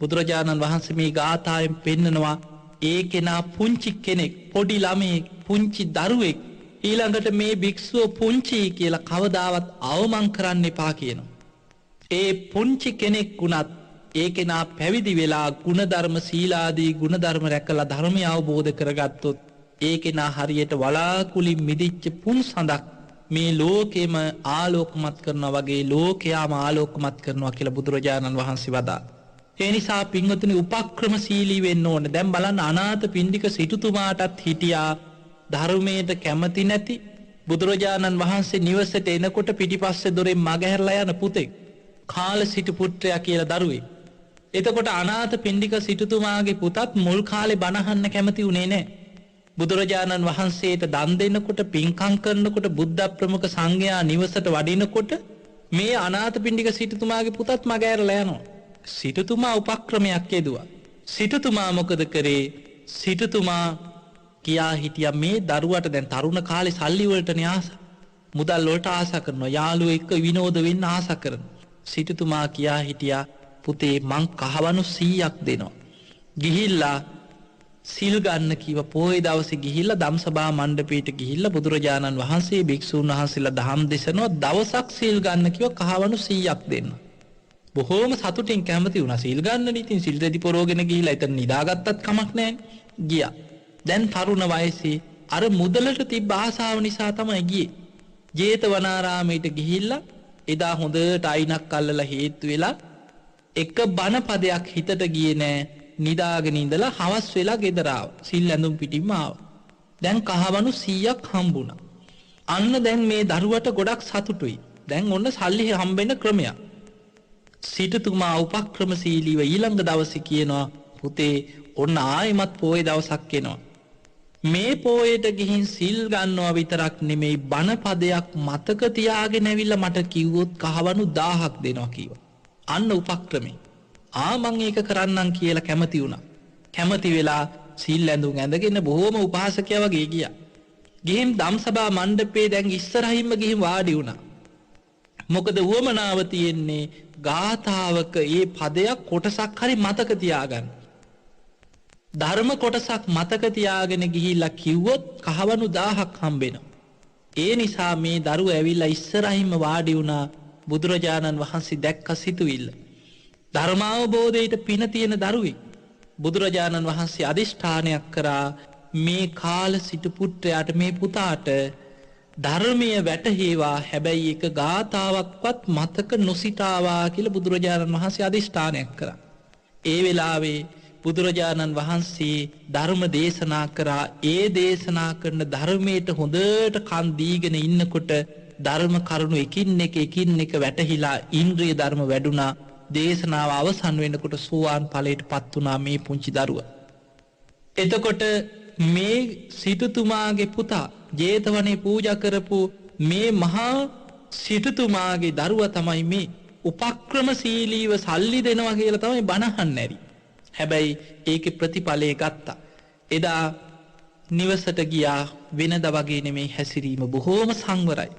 [SPEAKER 1] බුදුරජාණන් වහන්සේ මේ ගාථාවෙන් පෙන්නනවා ඒ කෙනා පුංචි කෙනෙක් පොඩි ළමයෙක් පුංචි දරුවෙක් ඊළඟට මේ භික්ෂුව පුංචි කියලා කවදාවත් අවමන් කරන්න එපා කියනවා. ඒ පුංචි කෙනෙක් වුණත් ඒ කෙනා පැවිදි වෙලා ගුණධර්ම සීලාදී ගුණධර්ම රැකලා ධර්මය අවබෝධ කරගත්තොත් ඒ කෙනා හරියට වලාකුලින් මිදිච්ච පුන් සඳක් මේ ලෝකෙම ආලෝකමත් කරනවා වගේ ලෝකයාම ආලෝකමත් කරනවා කියලා බුදුරජාණන් වහන්සේ වදා. ඒ නිසා පින්වතුනි උපක්‍රමශීලී වෙන්න ඕන. දැන් බලන්න අනාථපිණ්ඩික සිටුතුමාටත් හිටියා ධර්මයට කැමති නැති බුදුරජාණන් වහන්සේ නිවසට එනකොට පිටිපස්සේ දොරෙන් මගහැරලා යන පුතෙක් කාල සිටු පුත්‍රයා කියලා දරුවෙක්. එතකොට අනාථපිණ්ඩික සිටුතුමාගේ පුතත් මුල් කාලේ බණහන්න කැමති උනේ නැහැ. බුදුරජාණන් වහන්සේට දන් දෙනකොට පින්කම් කරනකොට බුද්ධ ප්‍රමුඛ සංඝයා නිවසට වඩිනකොට මේ අනාථපිණ්ඩික සිටුතුමාගේ පුතත් මගහැරලා යනවා. සිටුතුමා උපක්‍රමයක් යෙදුවා. සිටුතුමා මොකද කරේ? සිටුතුමා කියා හිටියා මේ දරුවට දැන් තරුණ කාලේ සල්ලි වලටනේ ආස. මුදල් වලට ආස කරනවා. යාළුවෝ එක්ක විනෝද වෙන්න ආස කරනවා. සිටුතුමා කියා හිටියා පුතේ මං කහවණු 100ක් දෙනවා. ගිහිල්ලා සිල් ගන්න කිව්ව. පොයේ දවසේ ගිහිල්ලා ධම්සභා මණ්ඩපයට ගිහිල්ලා බුදුරජාණන් වහන්සේ භික්ෂූන් වහන්සේලා දහම් දෙසනවා. දවසක් සිල් ගන්න කිව්ව කහවණු 100ක් දෙන්න. බොහෝම සතුටින් කැමති වුණා සිල් ගන්න. ඉතින් සිල් රෙදි පොරෝගෙන ගිහිල්ලා එතන නිදාගත්තත් කමක් නැහැ. ගියා. දැන් තරුණ වයසේ අර මුදලට තිබ්බ ආසාව නිසා තමයි ගියේ. ජේතවනාරාමයට ගිහිල්ලා එදා හොඳට අයිනක් අල්ලලා හේතු වෙලා එක බණ පදයක් හිතට ගියේ නෑ. නිදාගෙන ඉඳලා හවස් වෙලා ගෙදර ආවා. සිල් ඇඳුම් පිටින්ම ආවා. දැන් කහවණු 100ක් හම්බුණා. අන්න දැන් මේ දරුවට ගොඩක් සතුටුයි. දැන් ඔන්න සල්ලි හම්බෙන්න ක්‍රමයක්. සිටුතුමා උපක්‍රමශීලීව ඊළඟ දවසේ කියනවා පුතේ ඔන්න ආයෙමත් පොයේ දවසක් එනවා. මේ පොයේට ගිහින් සිල් ගන්නවා විතරක් නෙමෙයි බණ පදයක් මතක තියාගෙන ඇවිල්ලා මට කිව්වොත් කහවණු 1000ක් දෙනවා කිව්වා. අන්න උපක්‍රමේ. මං ඒක කරන්නම් කියලා කැමති වුණා. කැමති වෙලා සිල් ඇඳුම් ඇඳගෙන බොහොම උපාසකයා වගේ ගියා. ගිහින් ධම්සභා මණ්ඩපේ දැන් ඉස්සරහින්ම ගිහින් වාඩි වුණා. මොකද උවමනාව තියෙන්නේ ගාථාවක ඒ පදයක් කොටසක් හරි මතක තියාගන්න. ධර්ම කොටසක් මතක තියාගෙන ගිහිල්ලා කිව්වොත් කහවණු 1000ක් හම්බෙනවා. ඒ නිසා මේ දරුවා ඇවිල්ලා ඉස්සරහින්ම වාඩි වුණා. බුදුරජාණන් වහන්සේ දැක්ක සිතුවිල්ල. ධර්මාවබෝධයට පින තියෙන දරුවෙක්. බුදුරජාණන් වහන්සේ අදිෂ්ඨානයක් කරා මේ කාල සිටු පුත්‍රයාට මේ පුතාට ධර්මය වැටහේවා හැබැයි එක ගාථාවක්වත් මතක නොසිටාවා කියලා බුදුරජාණන් වහන්සේ අදිෂ්ඨානයක් කරා. ඒ වෙලාවේ බුදුරජාණන් වහන්සේ ධර්ම දේශනා කරා. ඒ දේශනා කරන ධර්මයට හොඳට කන් දීගෙන ඉන්නකොට ධර්ම කරුණු එකින් එක වැටහිලා ඉන්ද්‍රිය ධර්ම වැඩුණා. දේශනාව අවසන් වෙනකොට සෝවාන් ඵලයට පත් වුණා මේ පුංචි දරුවා. එතකොට මේ සිටුතුමාගේ පුතා ජේතවනේ පූජා කරපු මේ මහා සිටුතුමාගේ දරුවා තමයි මේ උපක්‍රමශීලීව සල්ලි දෙනවා කියලා තමයි බණහන් ඇරි. හැබැයි ඒකේ ප්‍රතිඵලය ගත්තා. එදා නිවසට ගියා වෙනද වගේ නෙමෙයි හැසිරීම බොහෝම සංවරයි.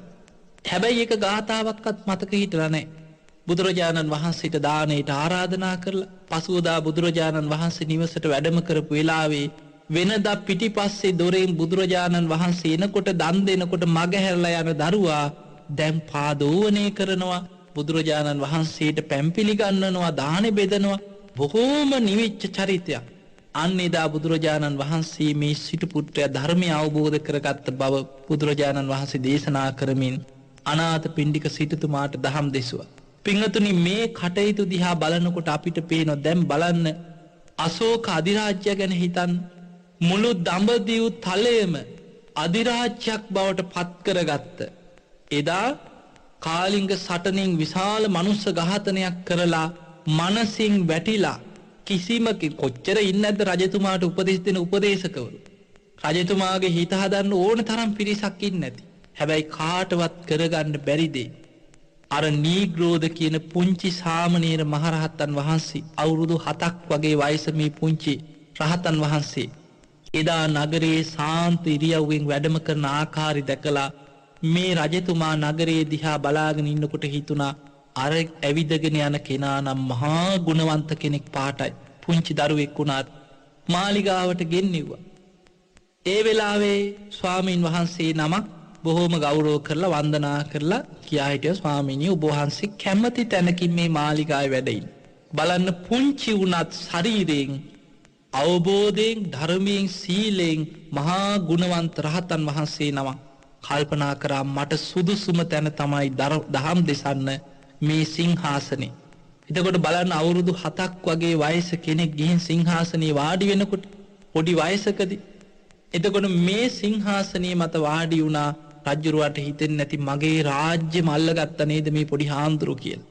[SPEAKER 1] හැබැයි ඒක ගාථාවක්වත් මතක හිටලා නැහැ. බුදුරජාණන් වහන්සේට දානයට ආරාධනා කරලා පසුවදා බුදුරජාණන් වහන්සේ නිවසට වැඩම කරපු වෙලාවේ වෙනදා පිටිපස්සේ දොරෙන් බුදුරජාණන් වහන්සේ එනකොට දන් දෙනකොට මගහැරලා යන දරුවා දැන් පාදෝවණය කරනවා. බුදුරජාණන් වහන්සේට පැන් පිළිගන්නනවා දානෙ බෙදනවා. බොහෝම නිවිච්ච චරිතයක්. අන්න එදා බුදුරජාණන් වහන්සේ මේ සිටු පුත්‍රයා ධර්මය අවබෝධ කරගත්ත බව බුදුරජාණන් වහන්සේ දේශනා කරමින් අනාථපිණ්ඩික සිටුතුමාට දහම් දෙසුවා. පින්වතුනි මේ කටයුතු දිහා බලනකොට අපිට පේනවා දැන් බලන්න අශෝක අධිරාජ්‍ය ගැන හිතන්න. මුළු දඹදිව් තලයේම අධිරාජ්‍යයක් බවට පත් කරගත්ත එදා කාලිංග සටනෙන් විශාල මනුස්ස ඝාතනයක් කරලා මනසින් වැටිලා කිසිම කොච්චර ඉන්නේ නැද්ද රජතුමාට උපදෙස් දෙන උපදේශකවරු. රජතුමාගේ හිත හදන්න ඕන තරම් පිරිසක් ඉන්නේ නැති. හැබැයි කාටවත් කරගන්න බැරි දෙයි. අර නීග්‍රෝධ කියන පුංචි සාමණේර මහරහතන් වහන්සේ අවුරුදු 7ක් වගේ වයස මේ පුංචි රහතන් වහන්සේ එදා නගරයේ සාන්ත ඉරියව්වෙන් වැඩම කරන ආකාරය දැකලා මේ රජතුමා නගරයේ දිහා බලාගෙන ඉන්නකොට හිතුණා අර ඇවිදගෙන යන කෙනා නම් මහා ගුණවන්ත කෙනෙක් පාටයි. පුංචි දරුවෙක් වුණාත් මාලිගාවට ගෙන්නෙව්වා. ඒ වෙලාවේ ස්වාමීන් වහන්සේ නමක් බොහෝම ගෞරව කරලා වන්දනා කරලා කියා හිටියා ස්වාමීනි ඔබ වහන්සේ කැමති තැනකින් මේ මාලිගාවේ වැඩ ඉන්න. බලන්න පුංචි වුණත් ශරීරයෙන් අවබෝධයෙන් ධර්මයෙන් සීලෙන් මහා ගුණවන්ත රහතන් වහන්සේ නමක් කල්පනා කරා මට සුදුසුම තැන තමයි දහම් දෙසන්න මේ සිංහාසනේ. එතකොට බලන්න අවුරුදු 7ක් වගේ වයස කෙනෙක් ගිහින් සිංහාසනේ වාඩි වෙනකොට පොඩි වයසකදී එතකොට මේ සිංහාසනේ මත වාඩි වුණා රජුරවට හිතෙන්නේ නැති මගේ රාජ්‍යම අල්ලගත්ත නේද මේ පොඩි හාමුදුරුවෝ කියලා.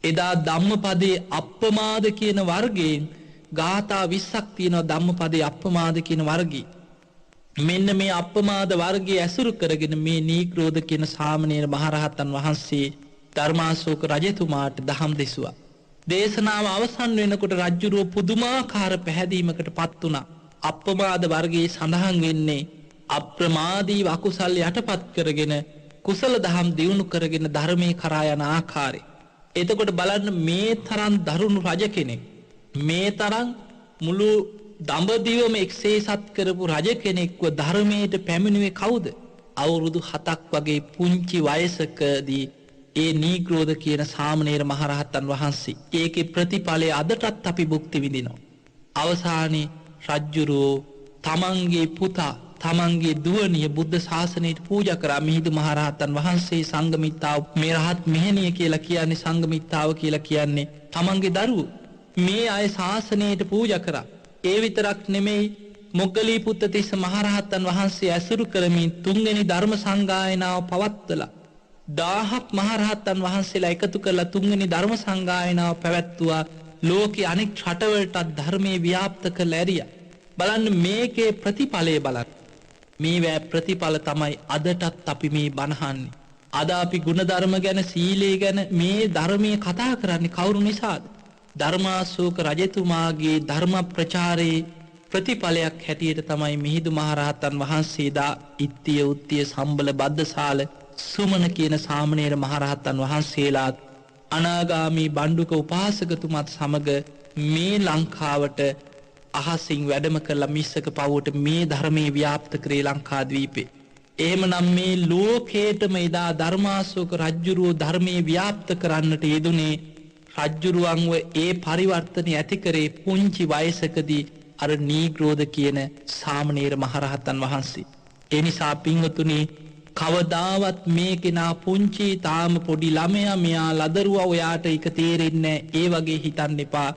[SPEAKER 1] එදා ධම්මපදයේ අප්පමාද කියන වර්ගයෙන් ගාථා 20ක් තියෙනවා ධම්මපදයේ අප්පමාද කියන වර්ගය. මෙන්න මේ අප්පමාද වර්ගය ඇසුරු කරගෙන මේ නීග්‍රෝධ කියන සාමණේර මහරහතන් වහන්සේ ධර්මාශෝක රජතුමාට දහම් දෙසුවා. දේශනාව අවසන් වෙනකොට රජුරෝ පුදුමාකාර පැහැදීමකට පත් වුණා. අප්පමාද වර්ගයේ සඳහන් වෙන්නේ අප්‍රමාදී අකුසල් යටපත් කරගෙන කුසල දහම් දියුණු කරගෙන ධර්මයේ කරා යන ආකාරය. එතකොට බලන්න මේ තරම් දරුණු රජ කෙනෙක් මේ තරම් මුළු දඹදිවම එක්සේසත් කරපු රජ කෙනෙක්ව ධර්මයට පැමිණුවේ කවුද? අවුරුදු 7ක් වගේ පුංචි වයසකදී ඒ නීග්‍රෝධ කියන සාමණේර මහරහතන් වහන්සේ. ඒකේ ප්‍රතිඵලය අදටත් අපි භුක්ති විඳිනවා. අවසානයේ රජ්ජුරුවෝ තමන්ගේ පුතා තමන්ගේ දුවනිය බුද්ධ ශාසනයට පූජා කරා. මිහිඳු මහරහතන් වහන්සේ සංඝමිත්තාව මේ රහත් මෙහෙණිය කියලා කියන්නේ සංඝමිත්තාව කියලා කියන්නේ තමන්ගේ දරුවෝ. මේ අය ශාසනයට පූජා කරා. ඒ විතරක් නෙමෙයි මොග්ගලී පුත්තිස්ස මහරහතන් වහන්සේ ඇසුරු කරමින් තුන්වෙනි ධර්ම සංගායනාව පවත්වලා 1000ක් මහරහතන් වහන්සේලා එකතු කරලා තුන්වෙනි ධර්ම සංගායනාව පැවැත්වුවා. ලෝකේ අනෙක් රටවලටත් ධර්මයේ ව්‍යාප්ත කළ ඇරියා. බලන්න මේකේ ප්‍රතිඵලය බලන්න. මේ ප්‍රතිඵල තමයි අදටත් අපි මේ බණහන්නේ. අද අපි ගුණධර්ම ගැන සීලය ගැන මේ ධර්මයේ කතා කරන්නේ කවුරු නිසාද? ධර්මාශෝක රජතුමාගේ ධර්ම ප්‍රචාරයේ ප්‍රතිඵලයක් හැටියට තමයි මිහිඳු මහරහතන් වහන්සේ දා ඉත්තිය උත්තිය සම්බල බද්දසාල සුමන කියන සාමණේර මහරහතන් වහන්සේලාත් අනාගාමී බණ්ඩුක උපාසකතුමත් සමග මේ ලංකාවට අහසින් වැඩම කරලා මිස්සක පවුවට මේ ධර්මයේ ව්‍යාප්ත කරේ ලංකාද්වීපේ. එහෙමනම් මේ ලෝකේටම එදා ධර්මාශෝක රජුරුව ධර්මයේ ව්‍යාප්ත කරන්නට යෙදුනේ රජ්ජුරුවන්ව ඒ පරිවර්තනය ඇති කරේ පුංචි වයසකදී අර නීග්‍රෝධ කියන සාමණේර මහරහතන් වහන්සේ. ඒ නිසා පින්වතුනි කවදාවත් මේ කෙනා පුංචි තාම පොඩි ළමයා මෙයා ලදරුවා ඔයාට ඒක තේරෙන්නේ ඒ වගේ හිතන්න එපා.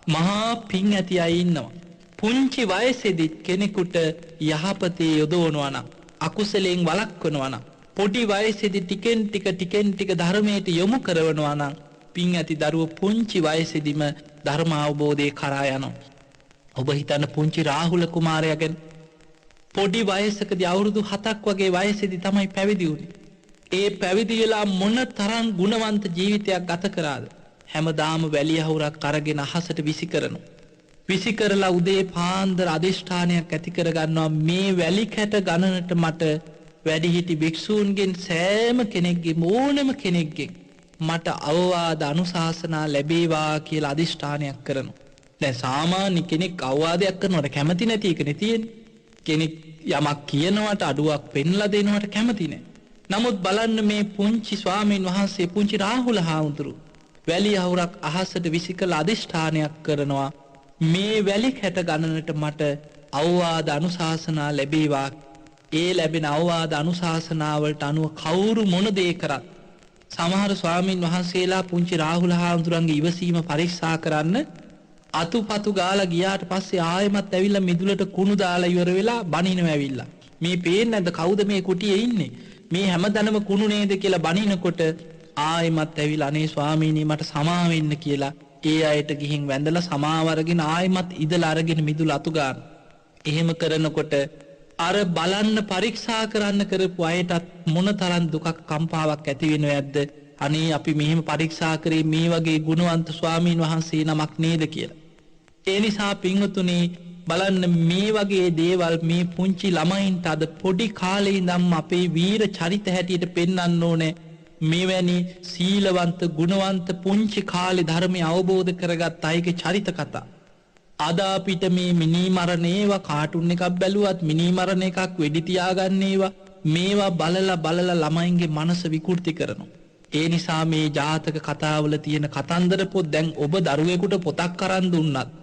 [SPEAKER 1] මහා පිං ඇති අය ඉන්නවා. පුංචි වයසේදී කෙනෙකුට යහපතේ යොදවනවා නම් අකුසලයෙන් වළක්වනවා නම් පොඩි වයසේදී ටිකෙන් ටික ධර්මයට යොමු කරනවා නම් පින් ඇති දරුව පුංචි වයසේදීම ධර්ම අවබෝධය කරා යනවා. ඔබ හිතන්න පුංචි රාහුල කුමාරයා ගැන පොඩි වයසකදී අවුරුදු 7ක් වගේ වයසේදී තමයි පැවිදි වුනේ. ඒ පැවිදි වෙලා මොන තරම් ගුණවන්ත ජීවිතයක් ගත කරාද? හැමදාම වැලිය හවුරක් අරගෙන අහසට විසි කරනවා. විසි කරලා උදේ පාන්දර අදිෂ්ඨානයක් ඇති කරගන්නවා මේ වැලි කැට ගණනට මට වැඩිහිටි භික්ෂූන්ගෙන් සෑම කෙනෙක්ගේ ඕනම කෙනෙක්ගෙන් මට අවවාද අනුශාසනා ලැබේවා කියලා අදිෂ්ඨානයක් කරනවා. දැන් සාමාන්‍ය කෙනෙක් අවවාදයක් කරනවට කැමති නැති එකනේ තියෙන්නේ. කෙනෙක් යමක් කියනවට අඩුවක් පෙන්ලා දෙනවට කැමති නැහැ. නමුත් බලන්න මේ පුංචි ස්වාමීන් වහන්සේ පුංචි රාහුල හාමුදුරුවෝ වැලි අවුරක් අහසට විසිකලා අදිෂ්ඨානයක් කරනවා මේ වැලි කැට ගණනට මට අවවාද අනුශාසනා ලැබේවා. ඒ ලැබෙන අවවාද අනුශාසනාවලට අනුව කවුරු මොන දේ කරත් සමහර ස්වාමීන් වහන්සේලා පුංචි රාහුල හාමුදුරන්ගේ ඉවසීම පරීක්ෂා කරන්න අතුපතු ගාලා ගියාට පස්සේ ආයෙමත් ඇවිල්ලා මිදුලට කුණු දාලා ඉවර වෙලා බනිනව ඇවිල්ලා. මේ පේන්නේ නැද්ද කවුද මේ කුටියේ ඉන්නේ? මේ හැමදැනම කුණු නේද කියලා බනිනකොට ආයෙමත් ඇවිල්ලා අනේ ස්වාමීනි මට සමා වෙන්න කියලා ඒ අයට ගිහින් වැඳලා සමාව අරගෙන ආයෙමත් ඉදලා අරගෙන මිදුල අතු ගන්න. එහෙම කරනකොට අර බලන්න පරීක්ෂා කරන්න කරපු අයටත් මොනතරම් දුකක් කම්පාවක් ඇති වෙනව ඇද්ද? අනේ අපි මෙහෙම පරීක්ෂා කරේ මේ වගේ ගුණවන්ත ස්වාමීන් වහන්සේ නමක් නේද කියලා. ඒ නිසා පින්වතුනි බලන්න මේ වගේ දේවල් මේ පුංචි ළමයින්ට අද පොඩි කාලේ ඉඳන්ම අපේ වීර චරිත හැටියට පෙන්වන්න ඕනේ. මෙවැනි සීලවන්ත ගුණවන්ත පුංචි කාලේ ධර්මය අවබෝධ කරගත් අයගේ චරිත කතා. අද අපිට මේ මිනී මරණේවා කාටුන් එකක් බැලුවත් මිනී මරණ එකක් වෙඩි තියාගන්නේවා මේවා බලලා ළමයින්ගේ මනස විකෘති කරනවා. ඒ නිසා මේ ජාතක කතාවල තියෙන කතන්දර පොත් දැන් ඔබ දරුවෙකුට පොතක් අරන් දුන්නත්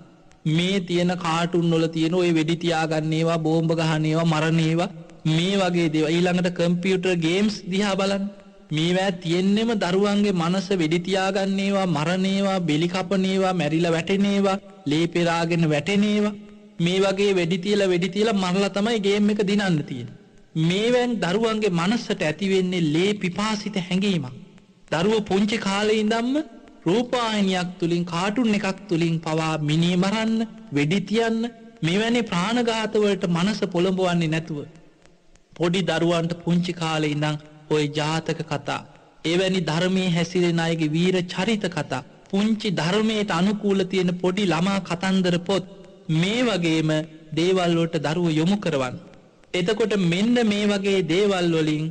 [SPEAKER 1] මේ තියෙන කාටුන් වල තියෙන ඔය වෙඩි තියාගන්නේවා බෝම්බ ගහනේවා මරණේවා මේ වගේ දේවල් ඊළඟට කම්පියුටර් ගේම්ස් දිහා බලන්න මේවා තියෙන්නෙම දරුවන්ගේ මනස වෙඩි තියාගන්නේවා මරණේවා බෙලි කපනේවා මැරිලා වැටෙනේවා ලේ පෙරාගෙන වැටෙනේවා මේ වගේ වෙඩි තියලා මරලා තමයි ගේම් එක දිනන්න තියෙන්නේ. මේවෙන් දරුවන්ගේ මනසට ඇති වෙන්නේ ලේ පිපාසිත හැඟීමක්. දරුවෝ පුංචි කාලේ ඉඳන්ම රූපවාහිනියක් තුලින් කාටුන් එකක් තුලින් පවා මිනී මරන්න වෙඩි තියන්න මෙවැනි ප්‍රාණඝාත වලට මනස පොළඹවන්නේ නැතුව පොඩි දරුවන්ට පුංචි කාලේ ඉඳන් ඔය ජාතක කතා එවැනි ධර්මයේ හැසිරෙන අයගේ වීර චරිත කතා පුංචි ධර්මයට අනුකූල තියෙන පොඩි ළමා කතන්දර පොත් මේ වගේම දේවල් වලට දරුවෝ යොමු කරවන්න. එතකොට මෙන්න මේ වගේ දේවල් වලින්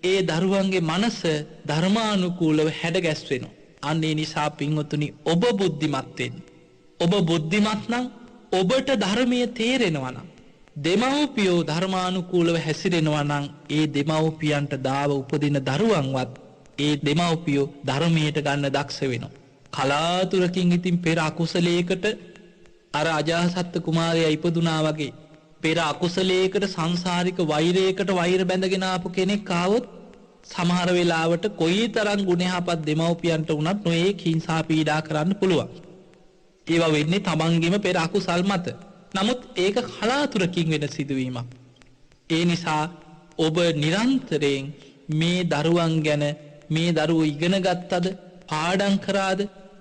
[SPEAKER 1] ඒ දරුවන්ගේ මනස ධර්මානුකූලව හැඩගැස්වෙනවා. අන්න ඒ නිසා පින්වතුනි ඔබ බුද්ධිමත් වෙන්න. ඔබ බුද්ධිමත් නම් ඔබට ධර්මයේ තේරෙනවා නම් දෙමව්පියෝ ධර්මානුකූලව හැසිරෙනවා නම් ඒ දෙමව්පියන්ට දාව උපදින දරුවන්වත් ඒ දෙමව්පියෝ ධර්මයට ගන්න දක්ෂ වෙනවා. කලාතුරකින් ඉතින් පෙර අකුසලයකට අර අජාසත් කුමාරයා ඉපදුනා වගේ පෙර අකුසලයකට සංසාරික වෛරයකට වෛර බැඳගෙන ආපු කෙනෙක් ආවොත් සමහර වෙලාවට කොයිතරම් ගුණයහපත් දෙමව්පියන්ට වුණත් නොයේ හිංසා පීඩා කරන්න පුළුවන්. ඒවා වෙන්නේ තමන්ගේම පෙර අකුසල් මත. නමුත් ඒක කලාතුරකින් වෙන සිදුවීමක්. ඒ නිසා ඔබ නිරන්තරයෙන් මේ දරුවන් ගැන මේ දරුවෝ ඉගෙන ගත්තද පාඩම් කරාද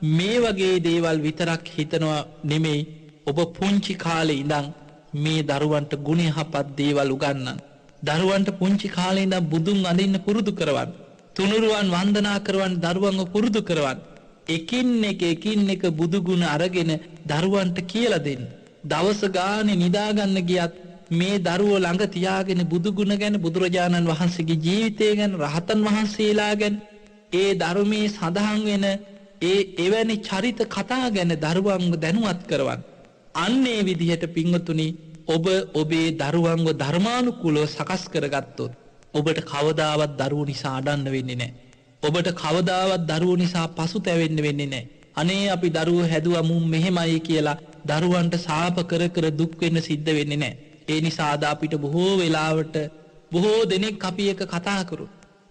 [SPEAKER 1] මේ වගේ දේවල් විතරක් හිතනවා නෙමෙයි ඔබ පුංචි කාලේ ඉඳන් මේ දරුවන්ට ගුණයහපත් දේවල් උගන්වන්න. දරුවන්ට පුංචි කාලේ ඉඳන් බුදුන් අඳින්න පුරුදු කරවන්න. තුනුරුවන් වන්දනා කරවන්න දරුවන්ව පුරුදු කරවන්න. එකින් එක බුදු ගුණ අරගෙන දරුවන්ට කියලා දෙන්න. දවස ගානේ නිදාගන්න ගියත් මේ දරුවෝ ළඟ තියාගෙන බුදු ගුණ ගැන බුදුරජාණන් වහන්සේගේ ජීවිතය ගැන රහතන් වහන්සේලා ගැන ඒ ධර්මයේ සඳහන් වෙන ඒ එවැනි චරිත කතා ගැන දරුවන්ව දැනුවත් කරවන්න. අන්නේ විදිහට පින්වතුනි ඔබ ඔබේ දරුවන්ව ධර්මානුකූලව සකස් කරගත්තොත් ඔබට කවදාවත් දරුවෝ නිසා අඩන්න වෙන්නේ නැහැ. ඔබට කවදාවත් දරුවෝ නිසා පසුතැවෙන්න වෙන්නේ නැහැ. අනේ අපි දරුවෝ හැදුවා මුන් මෙහෙමයි කියලා දරුවන්ට සාප කර දුක් වෙන්න සිද්ධ වෙන්නේ නැහැ. ඒ නිසා අද අපිට බොහෝ වෙලාවට බොහෝ දෙනෙක් අපි එක කතා කරු.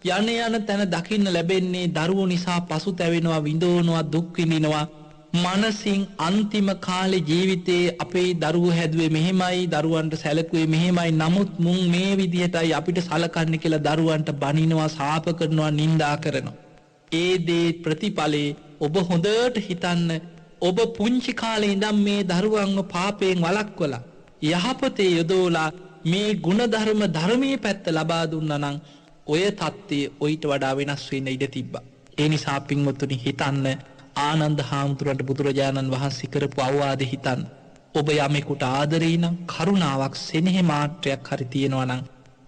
[SPEAKER 1] යන තැන දකින්න ලැබෙන්නේ දරුවෝ නිසා පසුතැවෙනවා විඳවනවා දුක් විඳිනවා. මනසින් අන්තිම කාලේ ජීවිතේ අපේ දරුවෝ හැදුවේ මෙහෙමයි දරුවන්ට සැලකුවේ මෙහෙමයි නමුත් මුන් මේ විදිහටයි අපිට සලකන්නේ කියලා දරුවන්ට බනිනවා සාප කරනවා නිඳා කරනවා. ඒ දේ ප්‍රතිඵලේ ඔබ හොඳට හිතන්න ඔබ පුංචි කාලේ ඉඳන් මේ දරුවන්ව පාපයෙන් වළක්වලා යහපතේ යොදවලා මේ ගුණධර්ම ධර්මයේ පැත්ත ලබා දුන්නා නම් ඔය தත්ත්වය ඔయిత වඩා වෙනස් වෙන්න ඉඩ තිබ්බා. ඒ නිසා පින්වත්නි හිතන්න ආනන්ද හාමුදුරන්ට බුදුරජාණන් වහන්සේ කරපු අවවාදෙ හිතන්න. ඔබ යමෙකුට ආදරේ නම් කරුණාවක් සෙනෙහ මාත්‍රයක් හරි තියෙනවා නම්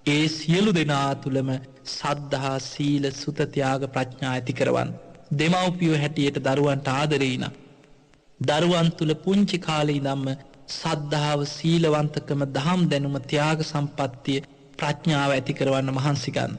[SPEAKER 1] ඒ සියලු දෙනා තුලම සද්ධා සීල සුත ත්‍යාග ප්‍රඥා ඇති කරවන්න. දෙමව්පියෝ හැටියට දරුවන්ට ආදරේ නම් දරුවන් තුල පුංචි කාලේ ඉඳන්ම සද්ධාව සීලවන්තකම දහම් දැනුම ත්‍යාග සම්පත්තිය ප්‍රඥාව ඇති කරවන්න මහන්සි ගන්න.